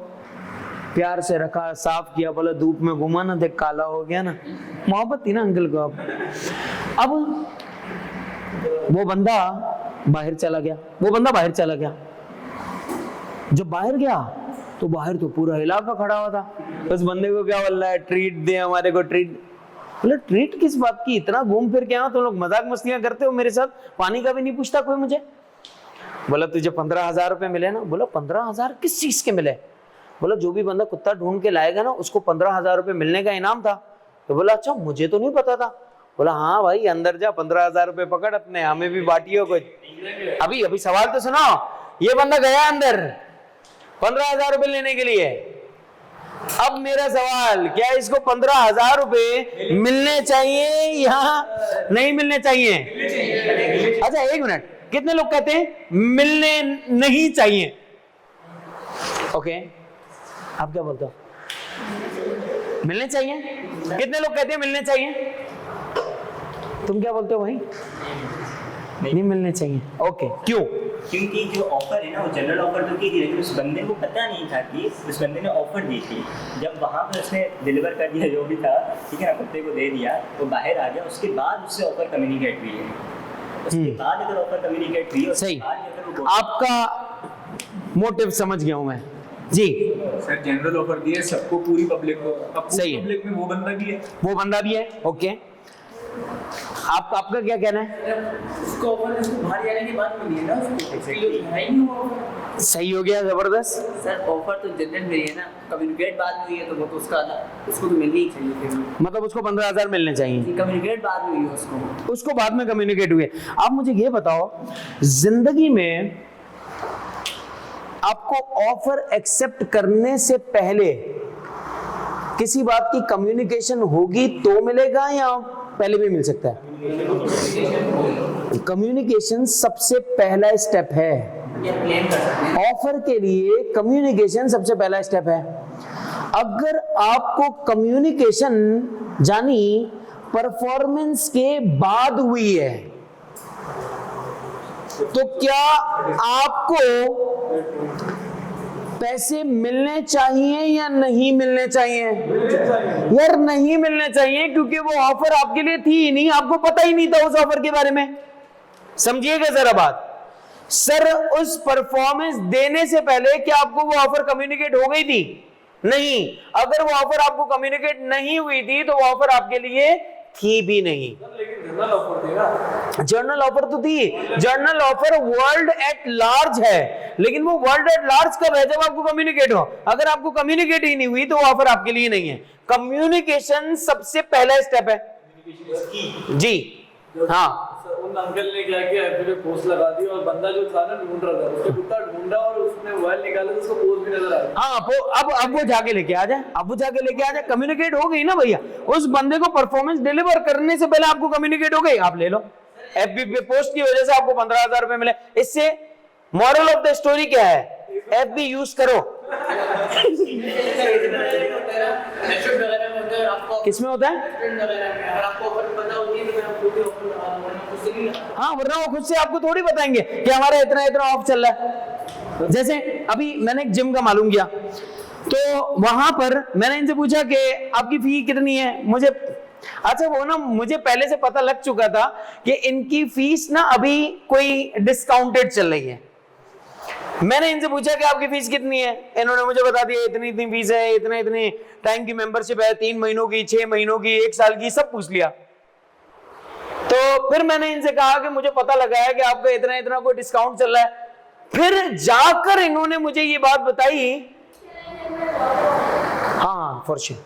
प्यार से रखा, साफ किया, बोला धूप में घुमा ना, देख काला हो गया ना। मोहब्बत थी ना अंकल को। अब वो बंदा बाहर चला गया, वो बंदा बाहर चला गया। जब बाहर गया तो बाहर तो पूरा इलाका खड़ा हुआ था। उस बंदे को क्या बोल रहा है, ट्रीट दे हमारे को, ट्रीट। बोला ट्रीट किस बात की, इतना घूम फिर के आया, तुम लोग मजाक मस्तियां करते हो मेरे साथ, पानी का भी नहीं पूछता कोई मुझे। बोला तुझे 15,000 रुपए मिले ना। बोला 15,000 किस चीज के मिले। बोला जो भी बंदा कुत्ता ढूंढ के लाएगा ना उसको 15,000 रुपए मिलने का इनाम था। तो बोला अच्छा मुझे तो नहीं पता था। बोला हाँ भाई अंदर जा, 15,000 रुपए पकड़ अपने, हमें भी बांटियो कुछ। अभी अभी सवाल तो सुनो, ये बंदा गया अंदर 15,000 रुपए लेने के लिए। अब मेरा सवाल, क्या इसको 15,000 रुपए मिलने चाहिए या नहीं मिलने चाहिए? अच्छा एक मिनट, कितने लोग कहते हैं मिलने नहीं चाहिए? ओके आप क्या बोलते हो, मिलने चाहिए? कितने लोग कहते हैं मिलने चाहिए? तुम क्या बोलते हो भाई? नहीं मिलने चाहिए। ओके क्यों? क्योंकि जो ऑफर है ना वो जनरल ऑफर तो की थी, लेकिन उस बंदे को पता नहीं था कि उस बंदे ने ऑफर दी थी। जब वहाँ पर उसने डिलीवर कर दिया जो भी था, ठीक है ना, कुत्ते को दे दिया, वो बाहर आ गया, उसके बाद उससे ऑफर कम्युनिकेट हुई है। उसके बाद अगर ऑफर कम्युनिकेट हुई है, सही, अगर वो आपका मोटिव समझ गया हूं मैं जी। सर जनरल ऑफर दिए सबको, पूरी पब्लिक को। अब सही है। पब्लिक में वो बंदा भी है, वो बंदा भी है। ओके आपका क्या कहना है? उसको ऑफर इसको बाहर जाने की बात मिली है ना, उसको है ही नहीं ऑफर। सही हो गया, जबरदस्त। सर ऑफर तो जनरल मिली है ना, कम्युनिकेट बाद में हुई है तो वो तो उसका उसको तो मिलनी ही चाहिए फिर। मतलब उसको 15,000 मिलने चाहिए, कम्युनिकेट बाद में हुई है उसको बाद में कम्युनिकेट हुए। आप मुझे ये बताओ, जिंदगी में आपको ऑफर एक्सेप्ट करने से पहले किसी बात की कम्युनिकेशन होगी तो मिलेगा या पहले भी मिल सकता है? कम्युनिकेशन सबसे पहला स्टेप है ऑफर के लिए। कम्युनिकेशन सबसे पहला स्टेप है। अगर आपको कम्युनिकेशन जानी परफॉर्मेंस के बाद हुई है तो क्या आपको पैसे मिलने चाहिए या नहीं मिलने चाहिए? यार नहीं मिलने चाहिए, क्योंकि वो ऑफर आपके लिए थी ही नहीं, आपको पता ही नहीं था उस ऑफर के बारे में। समझिएगा जरा बात। सर उस परफॉर्मेंस देने से पहले क्या आपको वो ऑफर कम्युनिकेट हो गई थी? नहीं। अगर वो ऑफर आपको कम्युनिकेट नहीं हुई थी तो वो ऑफर आपके लिए थी भी नहीं। लेकिन जनरल ऑफर देगा। जर्नल ऑफर तो थी। Journal offer world at large है, लेकिन वो वर्ल्ड एट लार्ज कब है? जब आपको कम्युनिकेट हो। अगर आपको कम्युनिकेट ही नहीं हुई तो ऑफर आपके लिए नहीं है। कम्युनिकेशन सबसे पहला स्टेप है जी। हाँ उन अंकल ने क्या किया, फिर पोस्ट लगा दी और बंदा जो था ना ढूंढ रहा था, उसको कुत्ता ढूंढा और उसने मोबाइल निकाला तो उसको पोस्ट भी नजर आ गया। हाँ अब वो जाके लेके आ जाए, अब वो जाके लेके आ जाए। कम्युनिकेट हो गई ना भैया। उस बंदे को परफॉर्मेंस डिलीवर करने से पहले आपको कम्युनिकेट हो गई, आप ले लो। एफबी पे पोस्ट की वजह से आपको 15,000 रुपए मिले। इससे मॉरल ऑफ द स्टोरी क्या है? एफबी यूज करो। किसमें होता है? हाँ वरना वो खुद से आपको थोड़ी बताएंगे कि हमारा इतना इतना ऑफ चल रहा है। जैसे अभी मैंने एक जिम का मालूम किया, तो वहां पर मैंने इनसे पूछा कि आपकी फी कितनी है। मुझे अच्छा वो ना मुझे पहले से पता लग चुका था कि इनकी फीस ना अभी कोई डिस्काउंटेड चल रही है। मैंने इनसे पूछा कि आपकी फीस कितनी है, इन्होंने मुझे बता दिया इतनी इतनी फीस है, इतने इतने टाइम की मेंबरशिप है, 3 महीनों की, 6 महीनों की, 1 साल की, सब पूछ लिया। तो फिर मैंने इनसे कहा कि मुझे पता लगा है कि आपका इतना इतना कोई डिस्काउंट चल रहा है। फिर जाकर इन्होंने मुझे ये बात बताई हाँ फॉर श्योर।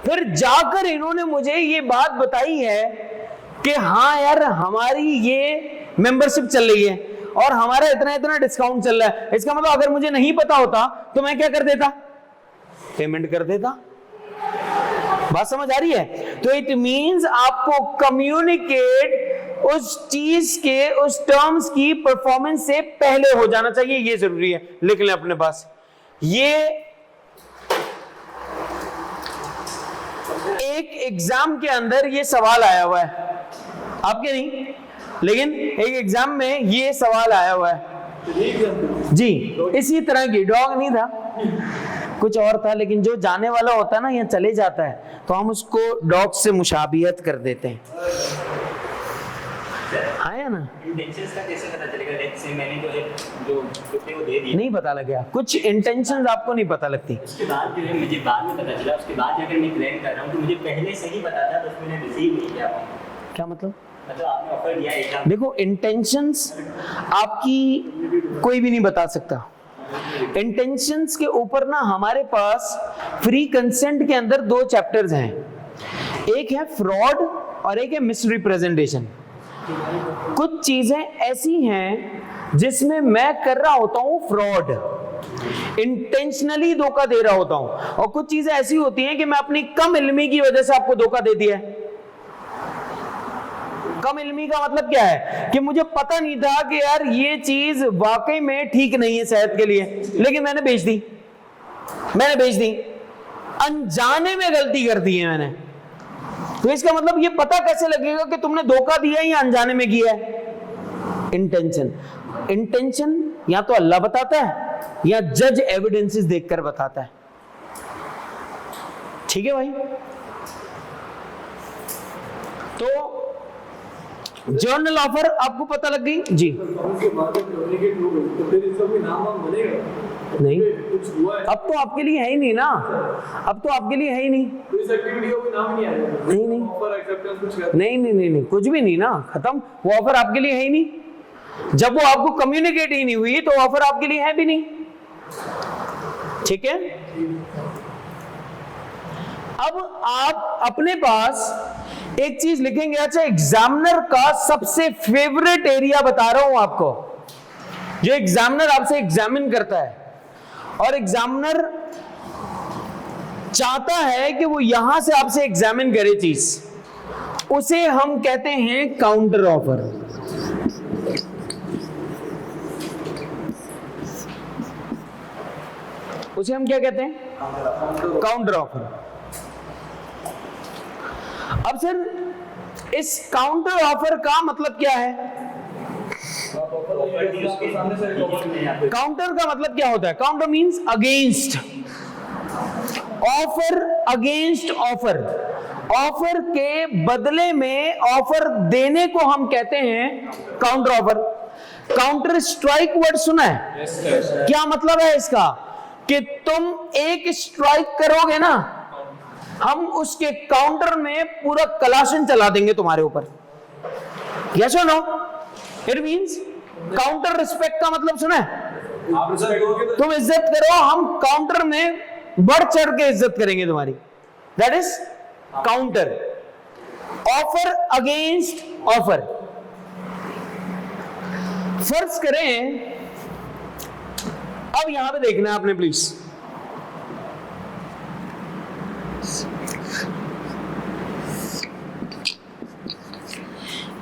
फिर जाकर इन्होंने मुझे ये बात बताई है कि हाँ यार हमारी ये मेंबरशिप चल रही है और हमारा इतना इतना डिस्काउंट चल रहा है। इसका मतलब अगर मुझे नहीं पता होता तो मैं क्या कर देता, पेमेंट कर देता। बात समझ आ रही है? तो इट मींस आपको कम्युनिकेट उस चीज के, उस टर्म्स की परफॉर्मेंस से पहले हो जाना चाहिए, ये जरूरी है। लिख लें अपने पास। ये एक एग्जाम के अंदर ये सवाल आया हुआ है, आपके नहीं लेकिन एक एग्जाम में ये सवाल आया हुआ है जी। इसी तरह की डॉग नहीं था, कुछ और था, लेकिन जो जाने वाला होता है ना यहाँ चले जाता है तो हम उसको डॉग से मुशाबियत कर देते हैं। आया ना? इंटेंशंस का कैसे पता चलेगा? लेट्स से मैंने जो कुत्ते को दे दिया, नहीं पता लगेगा, कुछ इंटेंशंस आपको नहीं पता लगती। उसके बाद जो है मुझे बाद में पता चला, उसके बाद अगर मैं क्लेम कर रहा हूँ तो मुझे पहले से ही पता था, बस मैंने रिसीव नहीं किया। क्या मतलब? मतलब आपने ऑफर दिया एक, देखो इंटेंशंस आपकी कोई भी नहीं बता सकता। इंटेंशंस के ऊपर ना हमारे पास फ्री कंसेंट के अंदर 2 चैप्टर्स हैं, एक है फ्रॉड और एक है मिसरिप्रेजेंटेशन। कुछ चीजें ऐसी हैं जिसमें मैं कर रहा होता हूं फ्रॉड, इंटेंशनली धोखा दे रहा होता हूं, और कुछ चीजें ऐसी होती हैं कि मैं अपनी कम इल्मी की वजह से आपको धोखा दे दिया है। कम इल्मी का मतलब क्या है कि मुझे पता नहीं था कि यार ये चीज वाकई में ठीक नहीं है सेहत के लिए, लेकिन मैंने बेच दी, अनजाने में गलती कर दी है मैंने। तो इसका मतलब ये पता कैसे लगेगा कि तुमने धोखा दिया या अनजाने में किया है? इंटेंशन या तो अल्लाह बताता है या जज एविडेंसेस देखकर बताता है। ठीक है भाई? तो जर्नल ऑफर आपको पता लग गई जी? नहीं, अब तो आपके लिए है ही नहीं ना, अब तो आपके लिए है ही नहीं। नहीं, कुछ भी नहीं ना, खत्म। वो ऑफर आपके लिए है ही नहीं। जब वो आपको कम्युनिकेट ही नहीं हुई तो ऑफर आपके लिए है भी नहीं। ठीक है? अब आप अपने पास एक चीज लिखेंगे। अच्छा, एग्जामिनर का सबसे फेवरेट एरिया बता रहा हूं आपको, जो एग्जामिनर आपसे एग्जामिन करता है और एग्जामिनर चाहता है कि वो यहां से आपसे एग्जामिन करे चीज, उसे हम कहते हैं काउंटर ऑफर। उसे हम क्या कहते हैं? Counter offer. अब सर इस काउंटर ऑफर का मतलब क्या है? काउंटर का मतलब क्या होता है? Counter means against, offer against offer, offer के बदले में ऑफर देने को हम कहते हैं counter offer. Counter strike word सुना है? क्या मतलब है इसका? कि तुम एक स्ट्राइक करोगे ना, हम उसके काउंटर में पूरा कलाशन चला देंगे तुम्हारे ऊपर। यस और no? It means counter respect का मतलब सुना है? तुम इज्जत करो, हम काउंटर में बढ़ चढ़ के इज्जत करेंगे तुम्हारी। That is counter. Offer against offer. फर्ज करें, अब यहां पे देखना है आपने please,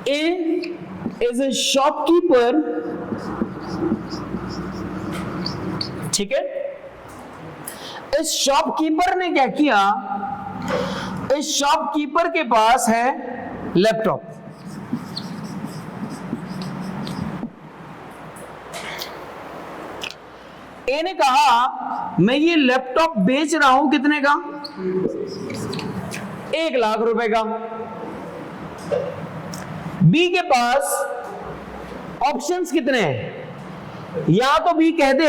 A is a shopkeeper, ठीक है? इस शॉपकीपर ने क्या किया? इस शॉपकीपर के पास है लैपटॉप। ए ने कहा मैं ये लैपटॉप बेच रहा हूं, कितने का? 1 लाख रुपए का। बी के पास ऑप्शंस कितने हैं? या तो बी कह दे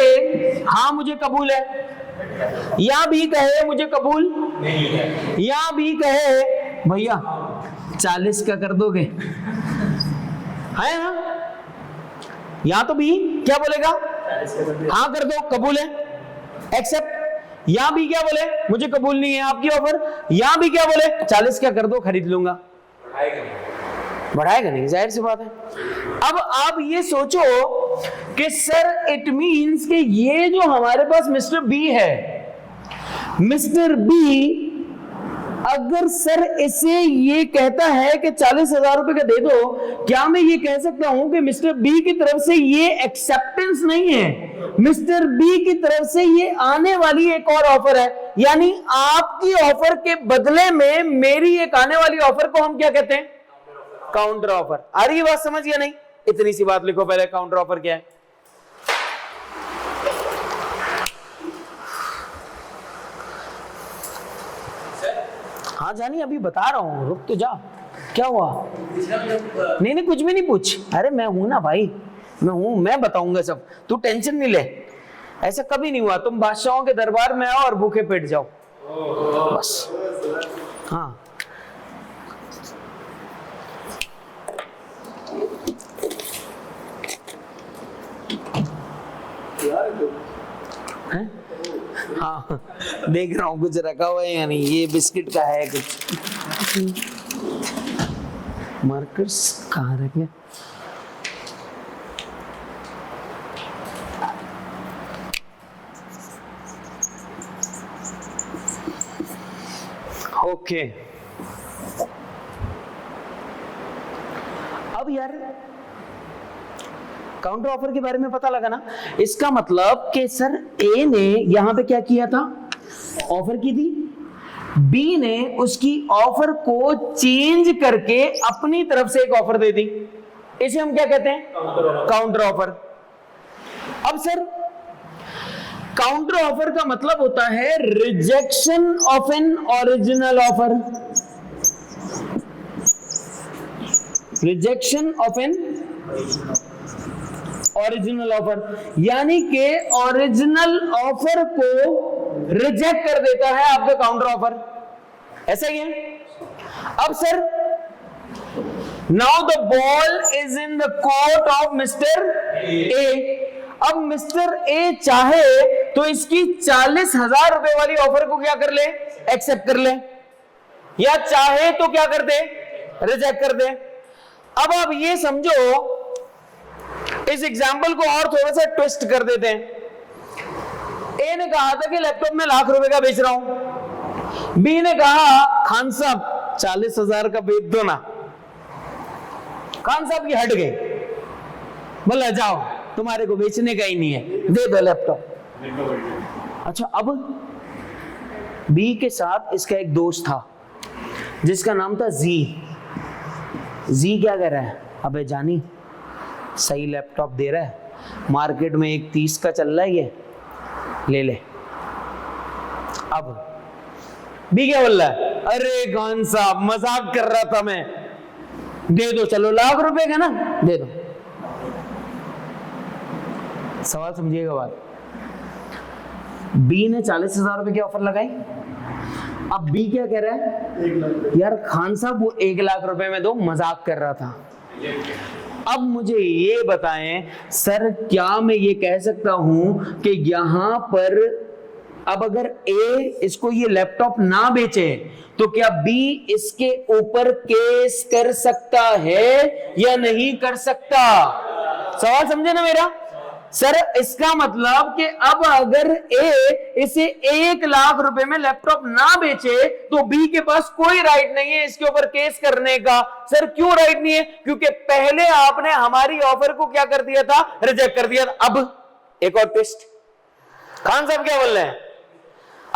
हां मुझे कबूल है, या बी कहे मुझे कबूल नहीं है, या बी कहे भैया 40 का कर दोगे, है ना? या तो बी क्या बोलेगा? हाँ कर दो, कबूल है, एक्सेप्ट। यहां भी क्या बोले, मुझे कबूल नहीं है आपकी ऑफर। यहां भी क्या बोले, 40 क्या कर दो, खरीद लूंगा। बढ़ाएगा नहीं, जाहिर सी बात है। अब आप ये सोचो कि सर इट मींस कि ये जो हमारे पास मिस्टर बी है, मिस्टर बी अगर सर इसे ये कहता है कि 40,000 रुपए का दे दो, क्या मैं ये कह सकता हूं कि मिस्टर बी की तरफ से ये एक्सेप्टेंस नहीं है, मिस्टर बी की तरफ से ये आने वाली एक और ऑफर है, यानी आपकी ऑफर के बदले में मेरी एक आने वाली ऑफर को हम क्या कहते हैं, काउंटर ऑफर। आ रही है बात समझ या नहीं? इतनी सी बात लिखो पहले, काउंटर ऑफर क्या है। हाँ जानी, अभी बता रहा हूं, रुक तो जा। क्या हुआ? नहीं नहीं, कुछ भी नहीं पूछ। अरे मैं हूं ना भाई, मैं हूं, मैं बताऊंगा सब, तू टेंशन नहीं ले। ऐसा कभी नहीं हुआ तुम बादशाहों के दरबार में आओ और भूखे पेट जाओ, बस। हाँ हैं? हाँ देख रहा हूँ कुछ रखा हुआ है या नहीं, ये बिस्किट का है कुछ। मार्कर्स कहाँ रखे? ओके अब यार काउंटर ऑफर के बारे में पता लगा ना। इसका मतलब कि सर ए ने यहां पे क्या किया था, ऑफर की थी, बी ने उसकी ऑफर को चेंज करके अपनी तरफ से एक ऑफर दे दी, इसे हम क्या कहते हैं, काउंटर ऑफर। अब सर काउंटर ऑफर का मतलब होता है rejection of an original offer, rejection of an original offer, यानी कि ओरिजिनल ऑफर को रिजेक्ट कर देता है आपका काउंटर ऑफर, ऐसा ही है। अब sir now the ball is in the court of mister A. अब मिस्टर ए चाहे तो इसकी 40,000 रुपए वाली ऑफर को क्या कर ले, एक्सेप्ट कर ले, या चाहे तो क्या कर दे, रिजेक्ट कर दे। अब आप ये समझो, इस एग्जाम्पल को और थोड़ा सा ट्विस्ट कर देते हैं। ए ने कहा था कि लैपटॉप में लाख रुपए का बेच रहा हूं, बी ने कहा खान साहब 40,000 का बेच दो ना। खान साहब की हट गई, बोला जाओ तुम्हारे को बेचने का ही नहीं है, दे दो लैपटॉप। अच्छा अब बी के साथ इसका एक दोस्त था जिसका नाम था जी। जी क्या कर रहा है, अबे जानी सही लैपटॉप दे रहा है, मार्केट में एक 30 का चल रहा है, ये ले ले। अब बी क्या बोल रहा है, अरे खान साहब मजाक कर रहा था मैं, दे दो चलो, लाख रुपए का ना, दे दो। सवाल समझिएगा बात, बी ने 40,000 रुपए की ऑफर लगाई। अब बी क्या कह रहा है, यार खान साहब वो 1 लाख रुपए में दो, मजाक कर रहा था। अब मुझे ये बताएं सर, क्या मैं ये कह सकता हूं कि यहां पर अब अगर ए इसको ये लैपटॉप ना बेचे तो क्या बी इसके ऊपर केस कर सकता है या नहीं कर सकता? सवाल समझे ना मेरा? सर इसका मतलब कि अब अगर ए इसे 1 लाख रुपए में लैपटॉप ना बेचे तो बी के पास कोई राइट नहीं है इसके ऊपर केस करने का। सर क्यों राइट नहीं है? क्योंकि पहले आपने हमारी ऑफर को क्या कर दिया था, रिजेक्ट कर दिया था। अब एक और ट्विस्ट, खान साहब क्या बोल रहे हैं,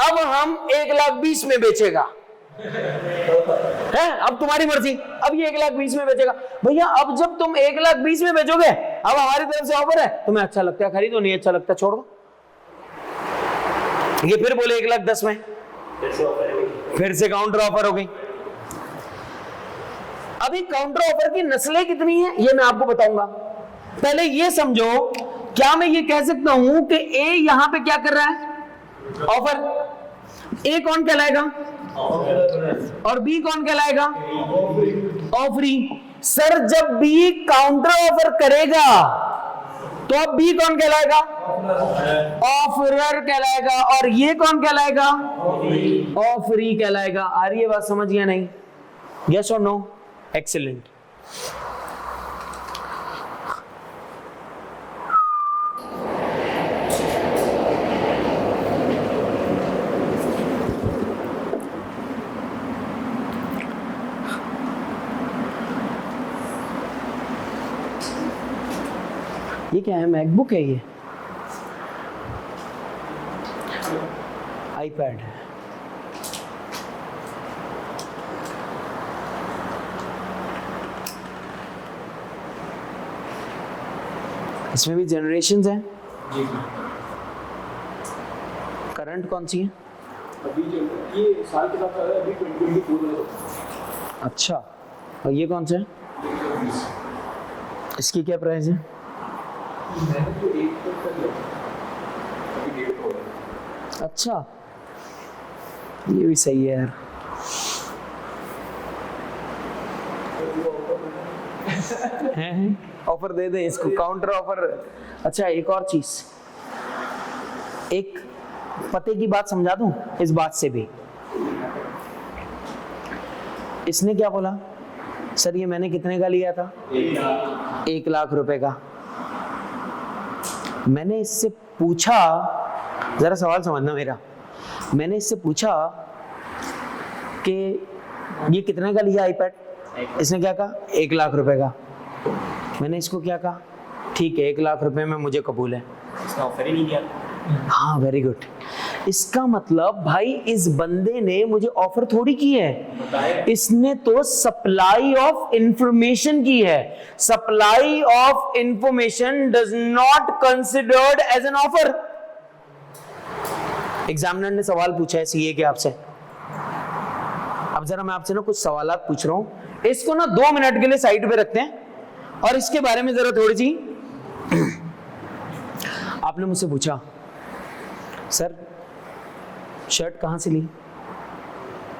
अब हम 1,20,000 में बेचेगा है, अब तुम्हारी मर्जी, अब ये 1,20,000 में बेचेगा। भैया अब जब तुम 1,20,000 में बेचोगे, अब हमारी तरफ से ऑफर है, तुम्हें अच्छा लगता है खरीदो, नहीं अच्छा लगता छोड़ दो। ये फिर बोले 1,10,000 में, फिर से काउंटर ऑफर हो गई। अभी काउंटर ऑफर की नस्लें कितनी है ये मैं आपको बताऊंगा। पहले ये समझो, क्या मैं ये कह सकता हूं कि ए यहां पे क्या कर रहा है, ऑफर। ए कौन कहलाएगा और बी कौन कहलाएगा, ऑफरी। सर जब बी काउंटर ऑफर करेगा तो अब बी कौन कहलाएगा, ऑफरर कहलाएगा, और ये कौन कहलाएगा? ऑफरी कहलाएगा। आ रही है बात समझ गया नहीं? यस और नो? एक्सीलेंट। ये क्या है? मैकबुक है ये? आईपैड है। इसमें भी जनरेशंस हैं। करंट कौन सी है? अभी ये साल के साथ अभी 2024 में। अच्छा, और ये कौन सा है? इसकी क्या प्राइस है? मैंने जो एक कर लिया अभी 1.5 हो गया। अच्छा, ये भी सही है यार। हैं ऑफर दे दे इसको, काउंटर ऑफर। अच्छा, एक और चीज, एक पते की बात समझा दूं इस बात से भी। इसने क्या बोला? सर ये मैंने कितने का लिया था? 1 लाख रुपए का। मैंने इससे पूछा, जरा सवाल समझना मेरा, मैंने इससे पूछा कि ये कितने का लिया आईपैड? इसने क्या कहा? 1 लाख रुपए का। मैंने इसको क्या कहा? ठीक है, 1 लाख रुपए में मुझे कबूल है। इसने ऑफर ही नहीं दिया। हाँ, वेरी गुड। इसका मतलब भाई इस बंदे ने मुझे ऑफर थोड़ी की है, इसने तो सप्लाई ऑफ इंफॉर्मेशन की है। Supply of information does not considered as an offer. Examiner ने सवाल पूछा है सीए के आपसे। अब जरा मैं आपसे ना कुछ सवालात पूछ रहा हूं, इसको ना 2 मिनट के लिए साइड पे रखते हैं और इसके बारे में जरा थोड़ी सी। आपने मुझसे पूछा सर शर्ट कहाँ से ली?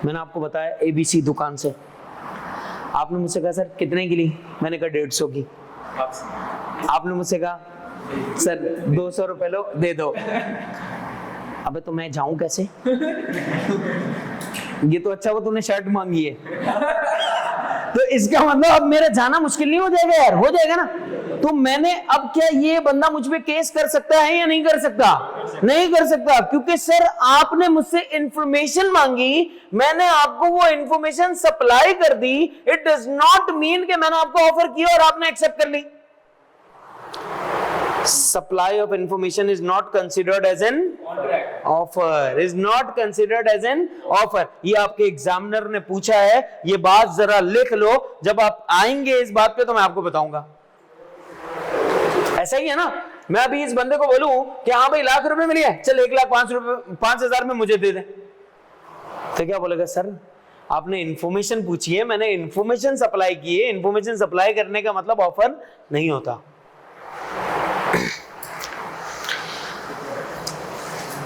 मैंने आपको बताया एबीसी दुकान से। आपने मुझसे कहा सर कितने की ली? मैंने कहा 150 की। आपने मुझसे कहा सर 200 रुपए लो, दे दो। अबे तो मैं जाऊं कैसे? ये तो अच्छा वो तूने शर्ट मांगी है। तो इसका मतलब अब मेरा जाना मुश्किल नहीं हो जाएगा यार? हो जाएगा ना? तो मैंने अब क्या ये बंदा मुझ पे केस कर सकता है या नहीं कर सकता? नहीं कर सकता, क्योंकि सर आपने मुझसे इंफॉर्मेशन मांगी, मैंने आपको वो इंफॉर्मेशन सप्लाई कर दी। इट डज नॉट मीन कि मैंने आपको ऑफर किया और आपने एक्सेप्ट कर ली। Supply of information is not considered as an offer. Is not considered as an offer. ये आपके एग्जामिनर ने पूछा है, ये बात जरा लिख लो। जब आप आएंगे इस बात पे तो मैं आपको बताऊंगा। ऐसा ही है ना? मैं अभी इस बंदे को बोलूं कि हाँ भाई 1 लाख रुपए मिली है, चल 1,05,000 में मुझे दे दे, तो क्या बोलेगा? सर आपने इंफॉर्मेशन पूछी है, मैंने इंफॉर्मेशन सप्लाई की है। इंफॉर्मेशन सप्लाई करने का मतलब ऑफर नहीं होता।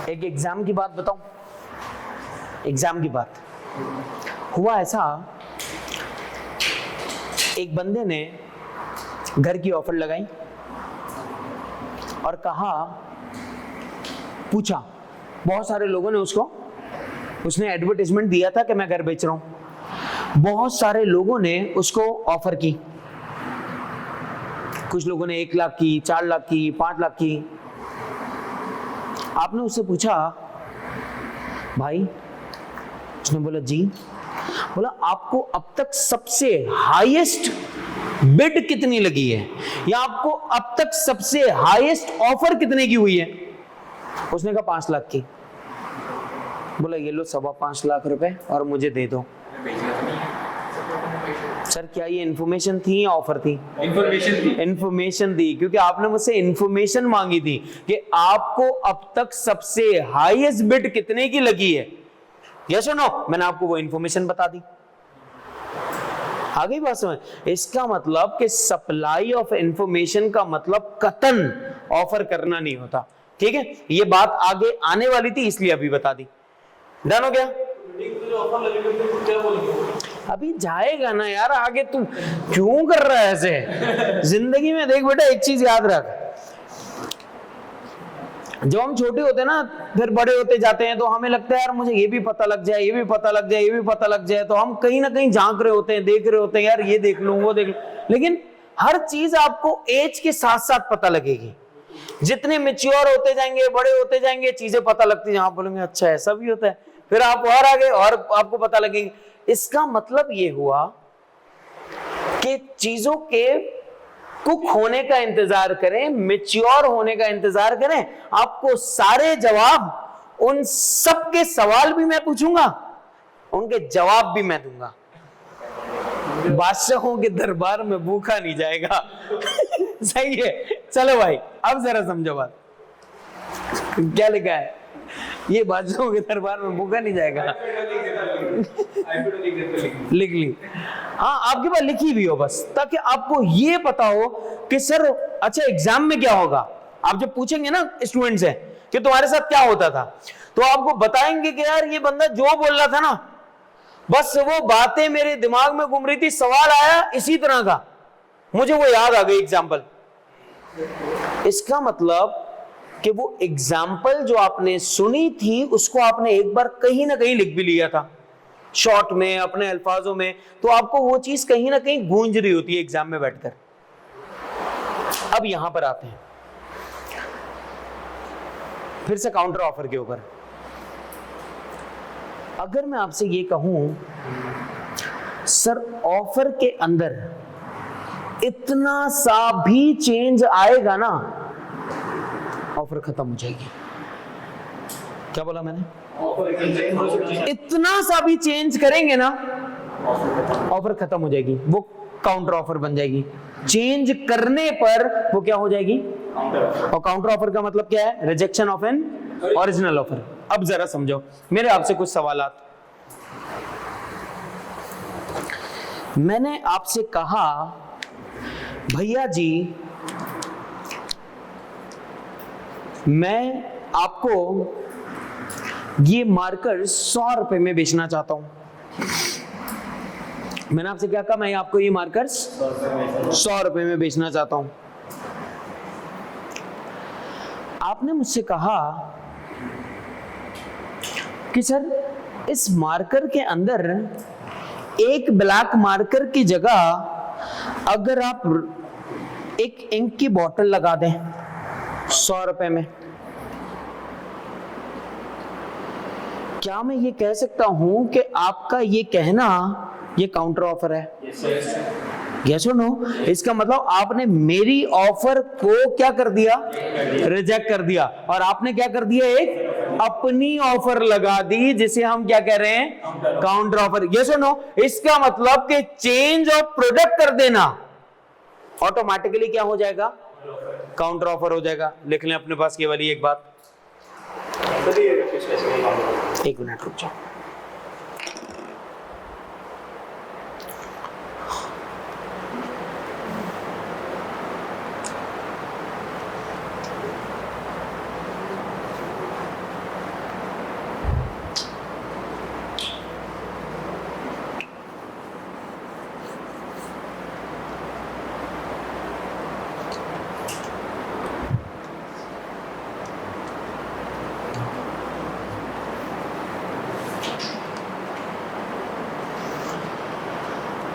एक एग्जाम की बात बताऊं। एग्जाम की बात हुआ ऐसा, एक बंदे ने घर की ऑफर लगाई और कहा, पूछा, बहुत सारे लोगों ने उसने एडवर्टाइजमेंट दिया था कि मैं घर बेच रहा हूं। बहुत सारे लोगों ने उसको ऑफर की। कुछ लोगों ने 1 लाख की, 4 लाख की, 5 लाख की। आपने उससे पूछा भाई, उसने बोला जी। बोला आपको अब तक सबसे हाईएस्ट बिड कितनी लगी है, या आपको अब तक सबसे हाईएस्ट ऑफर कितने की हुई है? उसने कहा 5 लाख की। बोला ये लो 5.25 लाख रुपए और मुझे दे दो। सर क्या ये इन्फॉर्मेशन थी या ऑफर थी? इन्फॉर्मेशन थी, क्योंकि आपने मुझसे इन्फॉर्मेशन मांगी थी कि आपको अब तक सबसे हाईएस्ट बिड कितने की लगी है। यस और नो? मैंने आपको वो इन्फॉर्मेशन बता दी। आ गई बात समझ? इसका मतलब कि सप्लाई ऑफ इंफॉर्मेशन का मतलब कतन ऑफर करना नहीं होता। ठीक है, ये बात आगे आने वाली थी इसलिए अभी बता दी। डन हो गया? अभी जाएगा ना यार आगे, तू क्यों कर रहा है ऐसे? जिंदगी में देख बेटा, एक चीज याद रख, जब हम छोटे होते हैं ना, फिर बड़े होते जाते हैं तो हमें लगता है यार मुझे ये भी पता लग जाए, ये भी पता लग जाए, ये भी पता लग जाए, तो हम कहीं ना कहीं झांक रहे होते हैं, देख रहे होते हैं यार ये देख लूं वो देख लूं, लेकिन हर चीज आपको एज के साथ साथ पता लगेगी। जितने मेच्योर होते जाएंगे, बड़े होते जाएंगे, चीजें पता लगती हैं, आप बोलेंगे अच्छा ऐसा भी होता है, फिर आप और आगे और आपको पता लगेगी। इसका मतलब ये हुआ कि चीजों के कुक होने का इंतजार करें, मेच्योर होने का इंतजार करें, आपको सारे जवाब, उन सबके सवाल भी मैं पूछूंगा, उनके जवाब भी मैं दूंगा। बादशाहों के दरबार में भूखा नहीं जाएगा। सही है। चलो भाई अब जरा समझो बात, क्या लिखा है, ये बादशाहों के दरबार में भूखा नहीं जाएगा। लिख ली, हाँ आपके पास लिखी भी हो बस, ताकि आपको ये पता हो कि सर अच्छा एग्जाम में क्या होगा। आप जब पूछेंगे ना स्टूडेंट से कि तुम्हारे साथ क्या होता था, तो आपको बताएंगे कि यार ये बंदा जो बोल रहा था ना, बस वो बातें मेरे दिमाग में घूम रही थी, सवाल आया इसी तरह का, मुझे वो याद आ गई एग्जाम्पल। इसका मतलब कि वो एग्जाम्पल जो आपने सुनी थी उसको आपने एक बार कहीं ना कहीं लिख भी लिया था, शॉर्ट में, अपने अल्फाजों में, तो आपको वो चीज कहीं ना कहीं गूंज रही होती है एग्जाम में बैठकर। अब यहां पर आते हैं फिर से काउंटर ऑफर के ऊपर। अगर मैं आपसे ये कहूं सर ऑफर के अंदर इतना सा भी चेंज आएगा ना, ऑफर खत्म हो जाएगी। क्या बोला मैंने? इतना सा भी चेंज करेंगे ना, ऑफर खत्म हो जाएगी, वो काउंटर ऑफर बन जाएगी। चेंज करने पर वो क्या हो जाएगी? और काउंटर ऑफर का मतलब क्या है? Rejection of an original offer. अब जरा समझो, मेरे आपसे कुछ सवालात। मैंने आपसे कहा भैया जी मैं आपको ये मार्कर 100 रुपए में बेचना चाहता हूं। मैंने आपसे क्या कहा? मैं आपको ये मार्कर 100 रुपए में बेचना चाहता हूं। आपने मुझसे कहा कि सर इस मार्कर के अंदर एक ब्लैक मार्कर की जगह अगर आप एक इंक की बोतल लगा दें 100 रुपए में, क्या मैं ये कह सकता हूं कि आपका ये कहना ये काउंटर ऑफर है? यस और नो? इसका मतलब आपने मेरी ऑफर को क्या कर दिया? रिजेक्ट कर दिया, और आपने क्या कर दिया? एक अपनी ऑफर लगा दी, जिसे हम क्या कह रहे हैं? Counter offer. यस और नो? इसका मतलब कि चेंज ऑफ प्रोडक्ट कर देना ऑटोमेटिकली क्या हो जाएगा? काउंटर ऑफर हो जाएगा। लिख लें अपने पास केवल एक बात। एक मिनट रुक जाओ।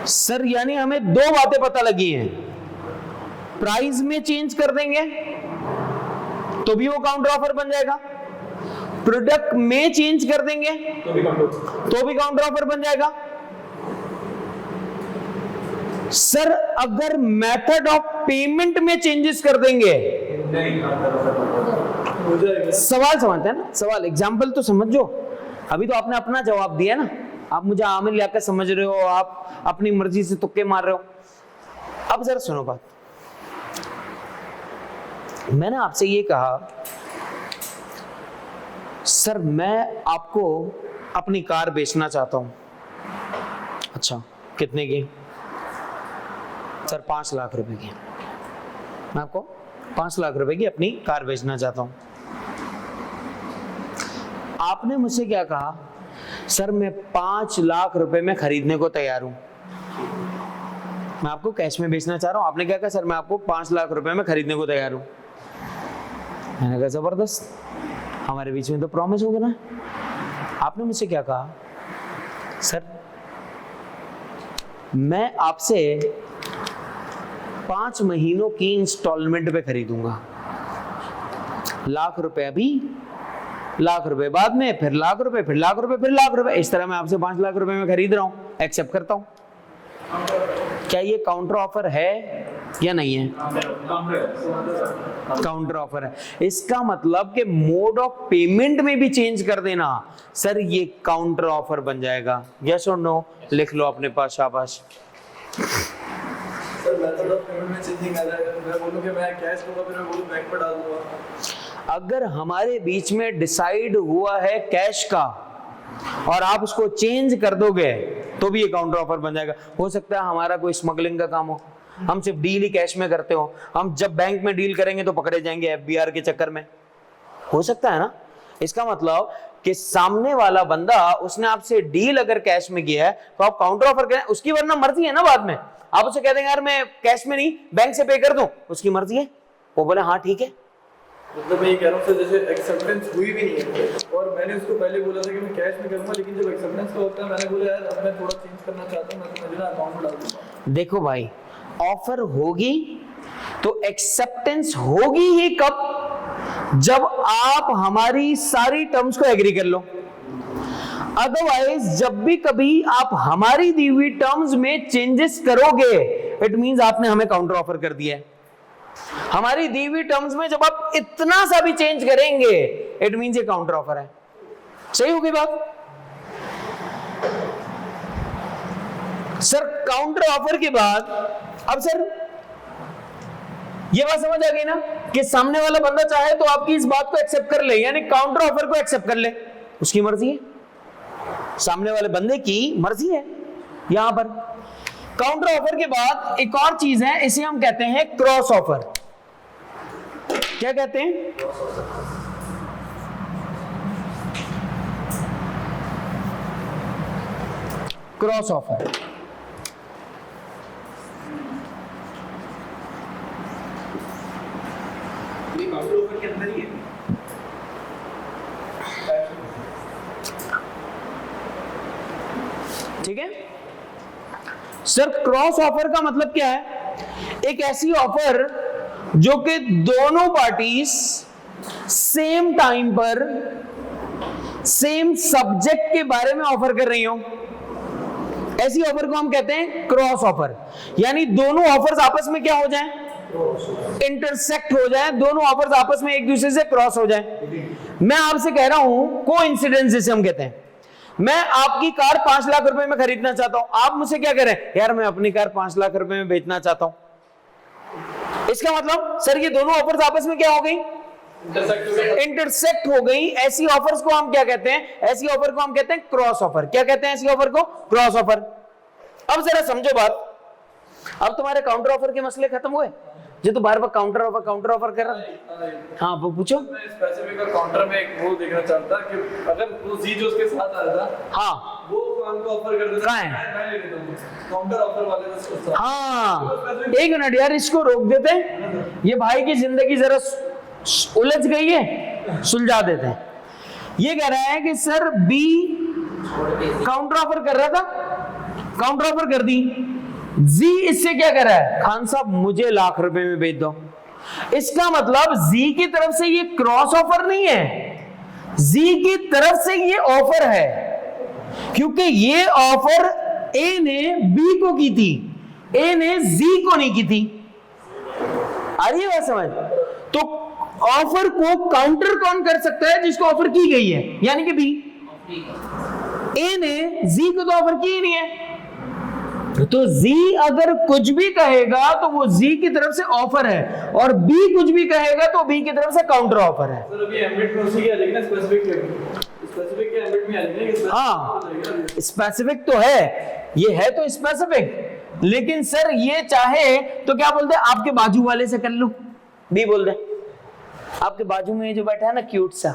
सर यानी हमें दो बातें पता लगी हैं। प्राइस में चेंज कर देंगे तो भी वो काउंटर ऑफर बन जाएगा, प्रोडक्ट में चेंज कर देंगे तो भी काउंटर ऑफर बन जाएगा। सर अगर मेथड ऑफ पेमेंट में चेंजेस कर देंगे, सवाल समझते हैं ना? सवाल एग्जाम्पल तो समझो। अभी तो आपने अपना जवाब दिया ना, आप मुझे आमिल लाकर समझ रहे हो, आप अपनी मर्जी से तुक्के मार रहे हो। अब जरा सुनो बात। मैंने आपसे ये कहा सर मैं आपको अपनी कार बेचना चाहता हूं। अच्छा कितने की? सर 5 लाख रुपए की। मैं आपको 5 लाख रुपए की अपनी कार बेचना चाहता हूं। आपने मुझसे क्या कहा? सर मैं 5 लाख रुपए में खरीदने को तैयार हूं। मैं आपको कैश में बेचना चाह रहा हूं। आपने क्या कहा? सर मैं आपको 5 लाख रुपए में खरीदने को तैयार हूं। मैंने कहा जबरदस्त, हमारे बीच में तो प्रॉमिस हो गया ना। आपने मुझसे क्या कहा? सर मैं आपसे 5 महीनों की इंस्टॉलमेंट पे खरीदूंगा, लाख रुपए अभी, लाख रुपए बाद में, फिर लाख रुपए, फिर लाख रुपए, फिर लाख रुपए, इस तरह मैं आपसे 5 लाख रुपए में खरीद रहा हूं, एक्सेप्ट करता हूं। क्या ये काउंटर ऑफर है या नहीं है? काउंटर ऑफर है। इसका मतलब कि मोड ऑफ पेमेंट में भी चेंज कर देना, सर ये काउंटर ऑफर बन जाएगा। यस और नो? लिख लो अपने पास, शाबाश। सर मेथड ऑफ पेमेंट में चेंजिंग आ जाएगा, मैं बोलूं कि मैं कैश लूंगा, फिर मैं बोलूं बैंक में डाल दूंगा। अगर हमारे बीच में डिसाइड हुआ है कैश का और आप उसको चेंज कर दोगे तो भी ये काउंटर ऑफर बन जाएगा। हो सकता है हमारा कोई स्मगलिंग का काम हो, हम सिर्फ डील ही कैश में करते हो, हम जब बैंक में डील करेंगे तो पकड़े जाएंगे एफबीआर के चक्कर में, हो सकता है ना। इसका मतलब कि सामने वाला बंदा, उसने आपसे डील अगर कैश में किया है तो आप काउंटर ऑफर करें, उसकी वरना मर्जी है ना। बाद में आप उसे कह देंगे यार मैं कैश में नहीं बैंक से पे कर दूं, उसकी मर्जी है। वो बोले हाँ ठीक है। मतलब मैं ये कह रहा हूँ सर, जैसे एक्सेप्टेंस हुई भी नहीं है और मैंने उसको पहले बोला था कि मैं कैश में करूंगा, लेकिन जब एक्सेप्टेंस का होता है मैंने बोला यार अब मैं थोड़ा चेंज करना चाहता हूँ, मैं तो मुझे ना अकाउंट में डाल दूंगा। देखो भाई, ऑफर होगी तो एक्सेप्टेंस होगी ही कब? जब आप हमारी सारी टर्म्स को एग्री कर लो। अदरवाइज जब भी कभी आप हमारी दी हुई टर्म्स में चेंजेस करोगे, इट मींस आपने हमें काउंटर ऑफर कर दिया है। हमारी दी हुई टर्म्स में जब आप इतना सा भी चेंज करेंगे, इट मींस ये काउंटर ऑफर है। सही होगी बात? सर काउंटर ऑफर के बाद अब सर ये बात समझ आ गई ना कि सामने वाला बंदा चाहे तो आपकी इस बात को एक्सेप्ट कर ले, यानी काउंटर ऑफर को एक्सेप्ट कर ले, उसकी मर्जी है, सामने वाले बंदे की मर्जी है। यहां पर काउंटर ऑफर के बाद एक और चीज है, इसे हम कहते हैं क्रॉस ऑफर। क्या कहते हैं? Cross offer. ये काउंटर ऑफर के अंदर ही है। ठीक है सर, क्रॉस ऑफर का मतलब क्या है? एक ऐसी ऑफर जो कि दोनों पार्टीज सेम टाइम पर सेम सब्जेक्ट के बारे में ऑफर कर रही हो, ऐसी ऑफर को हम कहते हैं क्रॉस ऑफर। यानी दोनों ऑफर्स आपस में क्या हो जाएं? इंटरसेक्ट हो जाए, दोनों ऑफर्स आपस में एक दूसरे से क्रॉस हो जाए। मैं आपसे कह रहा हूं कोइंसिडेंस जिसे हम कहते हैं, मैं आपकी कार 5 लाख रुपए में खरीदना चाहता हूं, आप मुझसे क्या कह रहे हैं? यार मैं अपनी कार 5 लाख रुपए में बेचना चाहता हूं। इसका मतलब सर ये दोनों ऑफर्स आपस में क्या हो गई? इंटरसेक्ट हो गई। ऐसी ऑफर्स को हम क्या कहते हैं? ऐसी ऑफर को हम कहते हैं क्रॉस ऑफर। क्या कहते हैं ऐसी ऑफर को? Cross offer. अब जरा समझो बात, अब तुम्हारे काउंटर ऑफर के मसले खत्म हुए जो तो बार बार काउंटर ऑफर कर रहा है। हाँ वो पूछो। मैं स्पेसिफिक काउंटर में एक वो देखना चाहता कि अगर वो जी जो उसके साथ आया था, हाँ वो हमको ऑफर कर देता, कहाँ है? मैं ले लेता हूं काउंटर ऑफर वाले उसके साथ। हाँ एक मिनट यार, इसको रोक देते हैं, ये भाई की जिंदगी जरा उलझ गई है, सुलझा देते हैं। ये कह रहा है कि सर बी काउंटर ऑफर कर रहा था, काउंटर ऑफर कर दी, जी इससे क्या कर रहा है? खान साहब मुझे लाख रुपए में बेच दो। इसका मतलब जी की तरफ से ये क्रॉस ऑफर नहीं है, जी की तरफ से ये ऑफर है, क्योंकि ये ऑफर ए ने बी को की थी, ए ने जी को नहीं की थी। आ रही है बात समझ? तो ऑफर को काउंटर कौन कर सकता है? जिसको ऑफर की गई है, यानी कि बी। ए ने जी को तो ऑफर की ही नहीं है, तो जी अगर कुछ भी कहेगा तो वो जी की तरफ से ऑफर है, और बी कुछ भी कहेगा तो बी की तरफ से काउंटर ऑफर है। सर अभी एम्बिट में उसी के आ जाएगी ना, स्पेसिफिक के एम्बिट में आ जाएगी। हाँ स्पेसिफिक तो है, ये है तो स्पेसिफिक, लेकिन सर ये चाहे तो क्या बोलते हैं? आपके बाजू वाले से कर लो, बी बोल दे आपके बाजू में जो बैठा है ना क्यूट सा,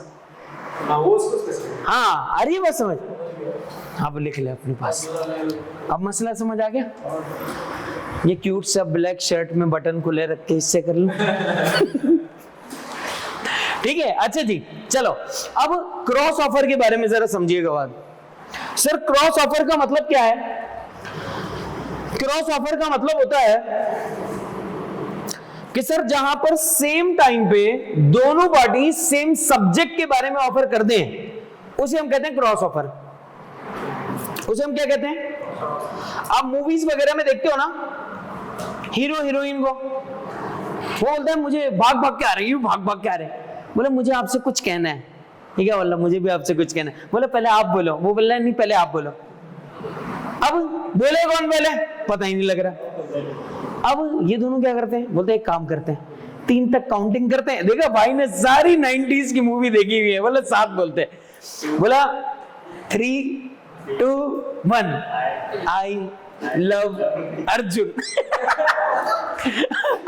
हाँ वो उसको स्पेसिफिक। हाँ आ रही है बात समझ? अब लिख ले अपने पास। अब मसला समझ आ गया? ये क्यूट सा ब्लैक शर्ट में बटन खुले रख के इससे कर लो। ठीक है, अच्छा जी चलो अब क्रॉस ऑफर के बारे में जरा समझिएगा बात। सर क्रॉस ऑफर का मतलब क्या है? क्रॉस ऑफर का मतलब होता है कि सर जहां पर सेम टाइम पे दोनों पार्टी सेम सब्जेक्ट के बारे में ऑफर कर दें, उसे हम कहते हैं क्रॉस ऑफर। उसे हम क्या कहते हैं? आप मूवीज वगैरह में देखते हो ना, हीरो हीरोइन को वो बोलता है मुझे भाग भाग के आ रही हूँ, भाग भाग के आ रहे हैं, बोले मुझे आपसे कुछ कहना है। ठीक है, बोला मुझे भी आपसे कुछ कहना है। बोले पहले आप बोलो। वो बोल रहा है नहीं पहले आप बोलो। अब बोले कौन पहले पता ही नहीं लग रहा। अब ये दोनों क्या करते हैं? बोलते हैं एक काम करते हैं, 3 तक काउंटिंग करते हैं। देखा भाई ने सारी 90s की मूवी देखी हुई है, बोले 7 बोलते हैं। बोला 3 2 1 आई लव अर्जुन।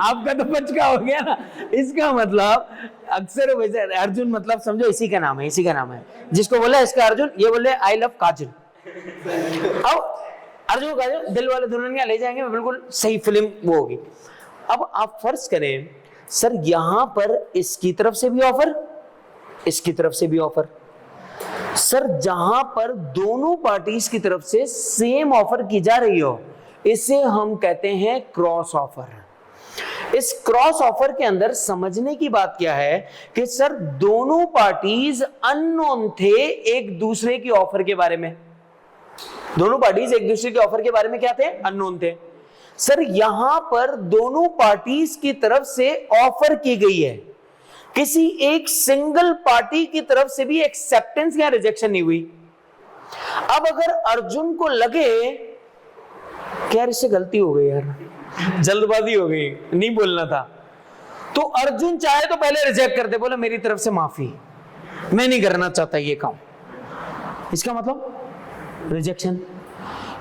आपका तो बचका हो गया ना। इसका मतलब अक्सर वैसे अर्जुन मतलब समझो इसी का नाम है, इसी का नाम है। जिसको बोला इसका अर्जुन, ये बोले आई लव काजल। अब अर्जुन काजल दिल वाले दुल्हनिया ले जाएंगे, बिल्कुल सही फिल्म वो होगी। अब आप फर्ज करें सर यहां पर इसकी तरफ से भी ऑफर, इसकी तरफ से भी ऑफर। सर जहां पर दोनों पार्टीज की तरफ से सेम ऑफर की जा रही हो, इसे हम कहते हैं क्रॉस ऑफर। इस क्रॉस ऑफर के अंदर समझने की बात क्या है कि सर दोनों पार्टीज अननोन थे एक दूसरे की ऑफर के बारे में। दोनों पार्टीज एक दूसरे के ऑफर के बारे में क्या थे? अननोन थे। सर यहां पर दोनों पार्टीज की तरफ से ऑफर की गई है, किसी एक सिंगल पार्टी की तरफ से भी एक्सेप्टेंस या रिजेक्शन नहीं हुई। अब अगर अर्जुन को लगे कि यार इससे गलती हो गई, यार जल्दबाजी हो गई, नहीं बोलना था, तो अर्जुन चाहे तो पहले रिजेक्ट कर दे, बोले मेरी तरफ से माफी, मैं नहीं करना चाहता ये काम। इसका मतलब रिजेक्शन।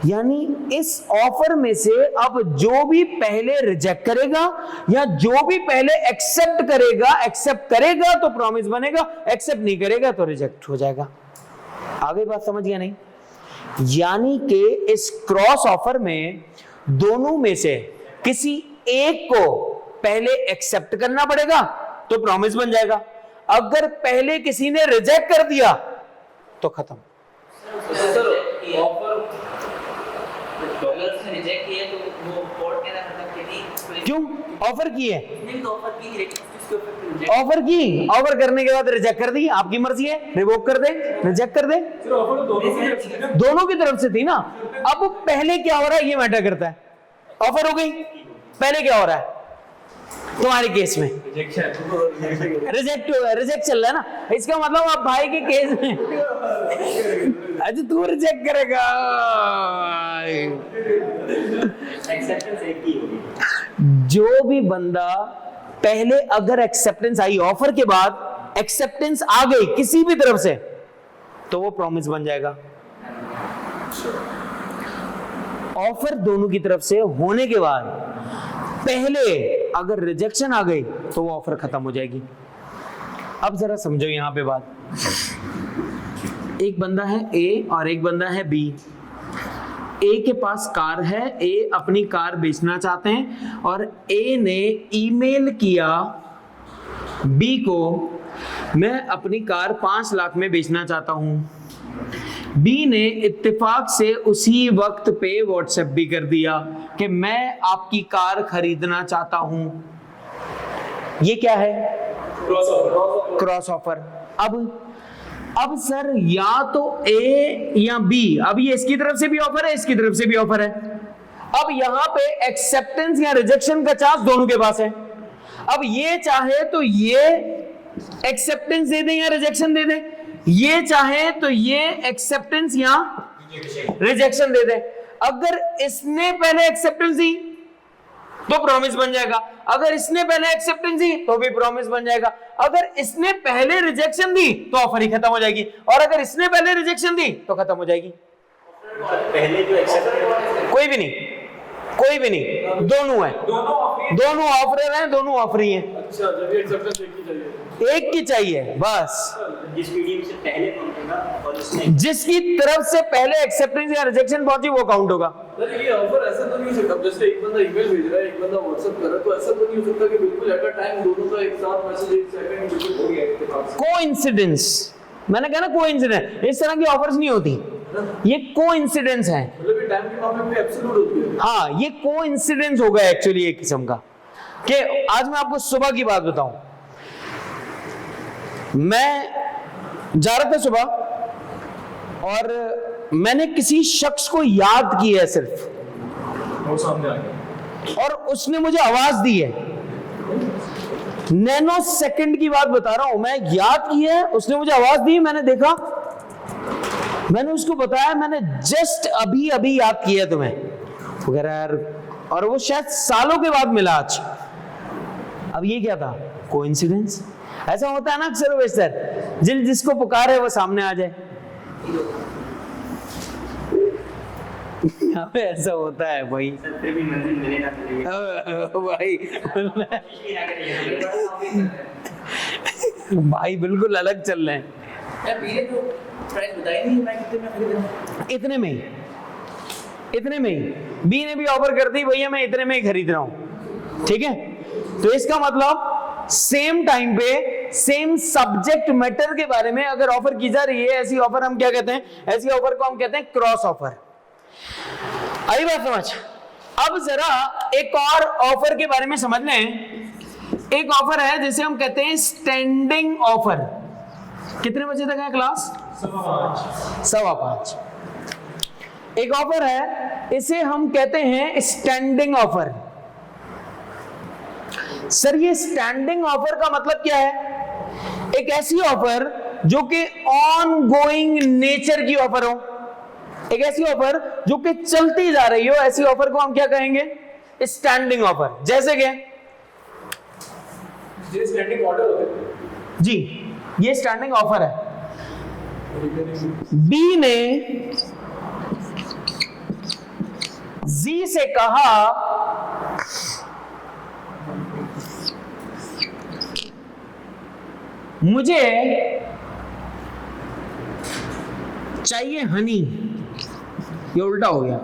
यानी इस ऑफर में से अब जो भी पहले रिजेक्ट करेगा या जो भी पहले एक्सेप्ट करेगा, एक्सेप्ट करेगा तो प्रॉमिस बनेगा, एक्सेप्ट नहीं करेगा तो रिजेक्ट हो जाएगा। आगे बात समझ गया नहीं? यानी कि इस क्रॉस ऑफर में दोनों में से किसी एक को पहले एक्सेप्ट करना पड़ेगा तो प्रॉमिस बन जाएगा। अगर पहले किसी ने रिजेक्ट कर दिया तो खत्म। अगर उसने रिजेक्ट किया तो वो कोर्ट कहना मतलब कि नहीं, क्यों? ऑफर की है, नहीं तो ऑफर की थी, लेकिन उसके ऊपर फिर रिजेक्ट ऑफर की, ऑफर करने के बाद रिजेक्ट कर दी, आपकी मर्जी है, रिवोक कर दे, रिजेक्ट कर दे, दोनों की तरफ से थी ना। अब पहले क्या हो रहा है ये मैटर करता है। ऑफर हो गई, पहले क्या हो रहा है तुम्हारे केस में? रिजेक्ट चल रहा है ना। इसका मतलब आप भाई के केस में अच्छा तू रिजेक्ट करेगा, एक्सेप्टेंस एक ही होगी। जो भी बंदा पहले अगर एक्सेप्टेंस आई, ऑफर के बाद एक्सेप्टेंस आ गई किसी भी तरफ से, तो वो प्रॉमिस बन जाएगा। ऑफर दोनों की तरफ से होने के बाद पहले अगर रिजेक्शन आ गई तो वो ऑफर खत्म हो जाएगी। अब जरा समझो यहां पे बात। एक बंदा है ए और एक बंदा है बी। ए के पास कार है, ए अपनी कार बेचना चाहते हैं और ए ने ईमेल किया बी को, मैं अपनी कार 5 लाख में बेचना चाहता हूं। बी ने इत्तेफाक से उसी वक्त पे व्हाट्सएप भी कर दिया कि मैं आपकी कार खरीदना चाहता हूं। ये क्या है? Cross offer. अब सर या तो ए या बी, अब ये इसकी तरफ से भी ऑफर है, इसकी तरफ से भी ऑफर है। अब यहां पे एक्सेप्टेंस या रिजेक्शन का चांस दोनों के पास है। अब ये चाहे तो ये एक्सेप्टेंस दे दे या रिजेक्शन दे दे, ये चाहे तो ये एक्सेप्टेंस या रिजेक्शन दे दे। अगर इसने पहले एक्सेप्टेंस दी तो प्रॉमिस बन जाएगा, अगर इसने पहले एक्सेप्टेंस दी तो भी प्रॉमिस बन जाएगा, अगर इसने पहले रिजेक्शन दी तो ऑफर ही खत्म हो जाएगी, और अगर इसने पहले रिजेक्शन दी तो खत्म हो जाएगी। पहले जो एक्सेप्ट कोई भी नहीं, कोई भी नहीं, दोनों है, दोनों ऑफर हैं, दोनों ऑफरी हैं। अच्छा, जब ये एक्सेप्टेंस एक ही चाहिए, एक की चाहिए बस। जिस पीडीएफ से पहले काउंट होगा और उसमें जिसकी तरफ से पहले एक्सेप्टेंस या रिजेक्शन पहुंची वो काउंट होगा। सर ये ऑफर ऐसा तो नहीं हो सकता, जैसे एक बंदा ईमेल भेज रहा है, एक बंदा व्हाट्सएप कर रहा है, तो ऐसा तो नहीं हो सकता कि बिल्कुल एट अ टाइम दोनों का एक साथ मैसेज एक सेकंड बिल्कुल हो गया इसके पास। कोइंसिडेंस, मैंने कहा ना कोइंसिडेंस, इस तरह की ऑफर्स नहीं होती, ये कोइंसिडेंस है। मतलब ये टाइम के मामले में एब्सोल्यूट होती है। हाँ, ये कोइंसिडेंस होगा एक्चुअली एक किस्म का। कि आज मैं आपको सुबह की बात बताऊं, मैं जा रहा था सुबह और मैंने किसी शख्स को याद किया है सिर्फ, वो सामने आ गया और उसने मुझे आवाज दी है। नैनो सेकंड की बात बता रहा हूं, मैं याद किया है, उसने मुझे आवाज दी, मैंने देखा, मैंने उसको बताया मैंने जस्ट अभी अभी याद किया तुम्हें वगैरह यार, और वो शायद सालों के बाद मिला आज। अब ये क्या था? कोइंसिडेंस। ऐसा होता है ना अक्सर वैसे, जिसको पुकार है वो सामने आ जाए। यहाँ पे ऐसा होता है भाई। फिर भी मंजिल मिले ना मिले भाई भाई बिल्कुल अलग चल रहे हैं। यार मेरे तो प्राइस बताई नहीं, मैं कितने में खरीद रहा हूँ। इतने में ही, इतने में ही बी ने भी ऑफर कर दी, भैया मैं इतने में ही खरीद रहा हूं, ठीक है। तो इसका मतलब सेम टाइम पे सेम सब्जेक्ट मैटर के बारे में अगर ऑफर की जा रही है, ऐसी ऑफर हम क्या कहते हैं? ऐसी ऑफर को हम कहते हैं क्रॉस ऑफर। आई बात समझ? अब जरा एक और ऑफर के बारे में समझ लें। एक ऑफर है जिसे हम कहते हैं स्टैंडिंग ऑफर। कितने बजे तक है क्लास? 5:15। एक ऑफर है, इसे हम कहते हैं स्टैंडिंग ऑफर। सर ये स्टैंडिंग ऑफर का मतलब क्या है? एक ऐसी ऑफर जो कि ऑन गोइंग नेचर की ऑफर हो, एक ऐसी ऑफर जो कि चलती जा रही हो, ऐसी ऑफर को हम क्या कहेंगे? Standing offer. जैसे कि ये स्टैंडिंग ऑर्डर होते हैं जी, ये स्टैंडिंग ऑफर है। बी ने जी से कहा मुझे चाहिए हनी, ये उल्टा हो गया।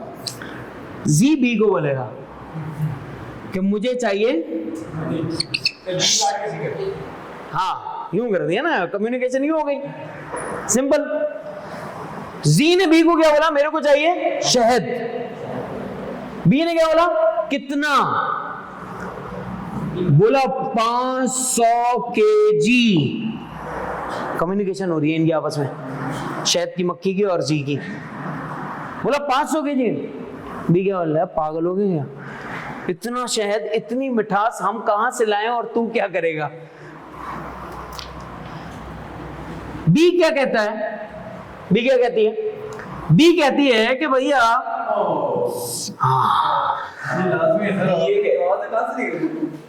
जी बी को बोलेगा कि मुझे चाहिए, हाँ यूं कर दिया ना, कम्युनिकेशन यूं हो गई, सिंपल। जी ने बी को क्या बोला? मेरे को चाहिए शहद। बी ने क्या बोला? कितना? बोला 500 केजी। कम्युनिकेशन हो रही है इनकी आपस में, शहद की मक्खी की और जी की। बोला 500 केजी। बी क्या बोल रहा है? पागल हो गए क्या? इतना शहद, इतनी मिठास हम कहां से लाएं और तू क्या करेगा? बी क्या कहता है? बी क्या कहती है? बी कहती है कि भैया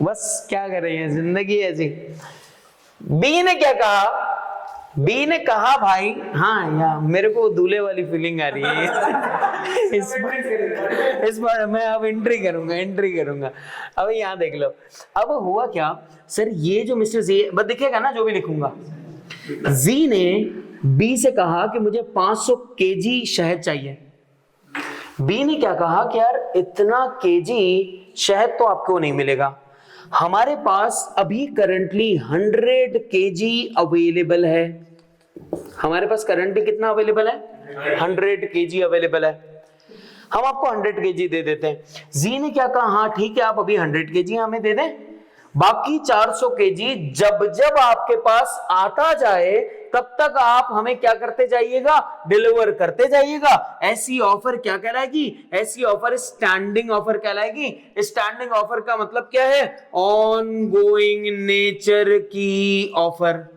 बस क्या कर रही है, जिंदगी ऐसी। बी ने क्या कहा? बी ने कहा भाई हाँ यार मेरे को दूल्हे वाली फीलिंग आ रही है इस बार मैं अब एंट्री करूंगा। अब यहाँ देख लो, अब हुआ क्या सर, ये जो मिस्टर जी बस दिखेगा ना जो भी लिखूंगा, जी ने बी से कहा कि मुझे 500 केजी शहद चाहिए। बी ने क्या कहा कि यार इतना केजी शहद तो आपको नहीं मिलेगा, हमारे पास अभी करंटली 100 केजी अवेलेबल है। हमारे पास करंटली कितना अवेलेबल है? 100 केजी अवेलेबल है, हम आपको 100 केजी दे देते हैं। जी ने क्या कहा? हाँ ठीक है, आप अभी 100 केजी हमें दे दें, बाकी 400 केजी जब जब आपके पास आता जाए तब तक आप हमें क्या करते जाइएगा? डिलीवर करते जाइएगा। ऐसी ऑफर क्या कहलाएगी? ऐसी ऑफर स्टैंडिंग ऑफर कहलाएगी। स्टैंडिंग ऑफर का मतलब क्या है? ऑन गोइंग नेचर की ऑफर।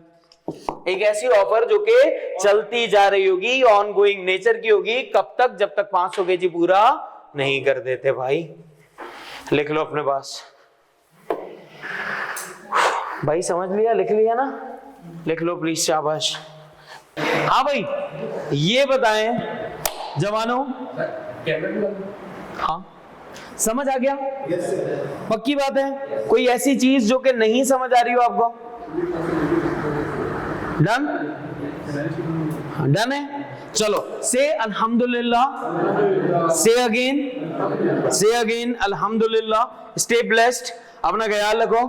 एक ऐसी ऑफर जो कि चलती जा रही होगी, ऑन गोइंग नेचर की होगी। कब तक? जब तक 500 केजी पूरा नहीं कर देते। भाई लिख लो अपने पास। भाई समझ लिया? लिख लिया ना? लिख लो प्लीज, शाबाश। हाँ भाई ये बताएं जवानों, हाँ समझ आ गया? पक्की बात है? कोई ऐसी चीज जो कि नहीं समझ आ रही हो आपको? डन? डन है। चलो से अल्हम्दुलिल्लाह, से अगेन अल्हम्दुलिल्लाह। स्टे ब्लेस्ड, अपना ख्याल रखो।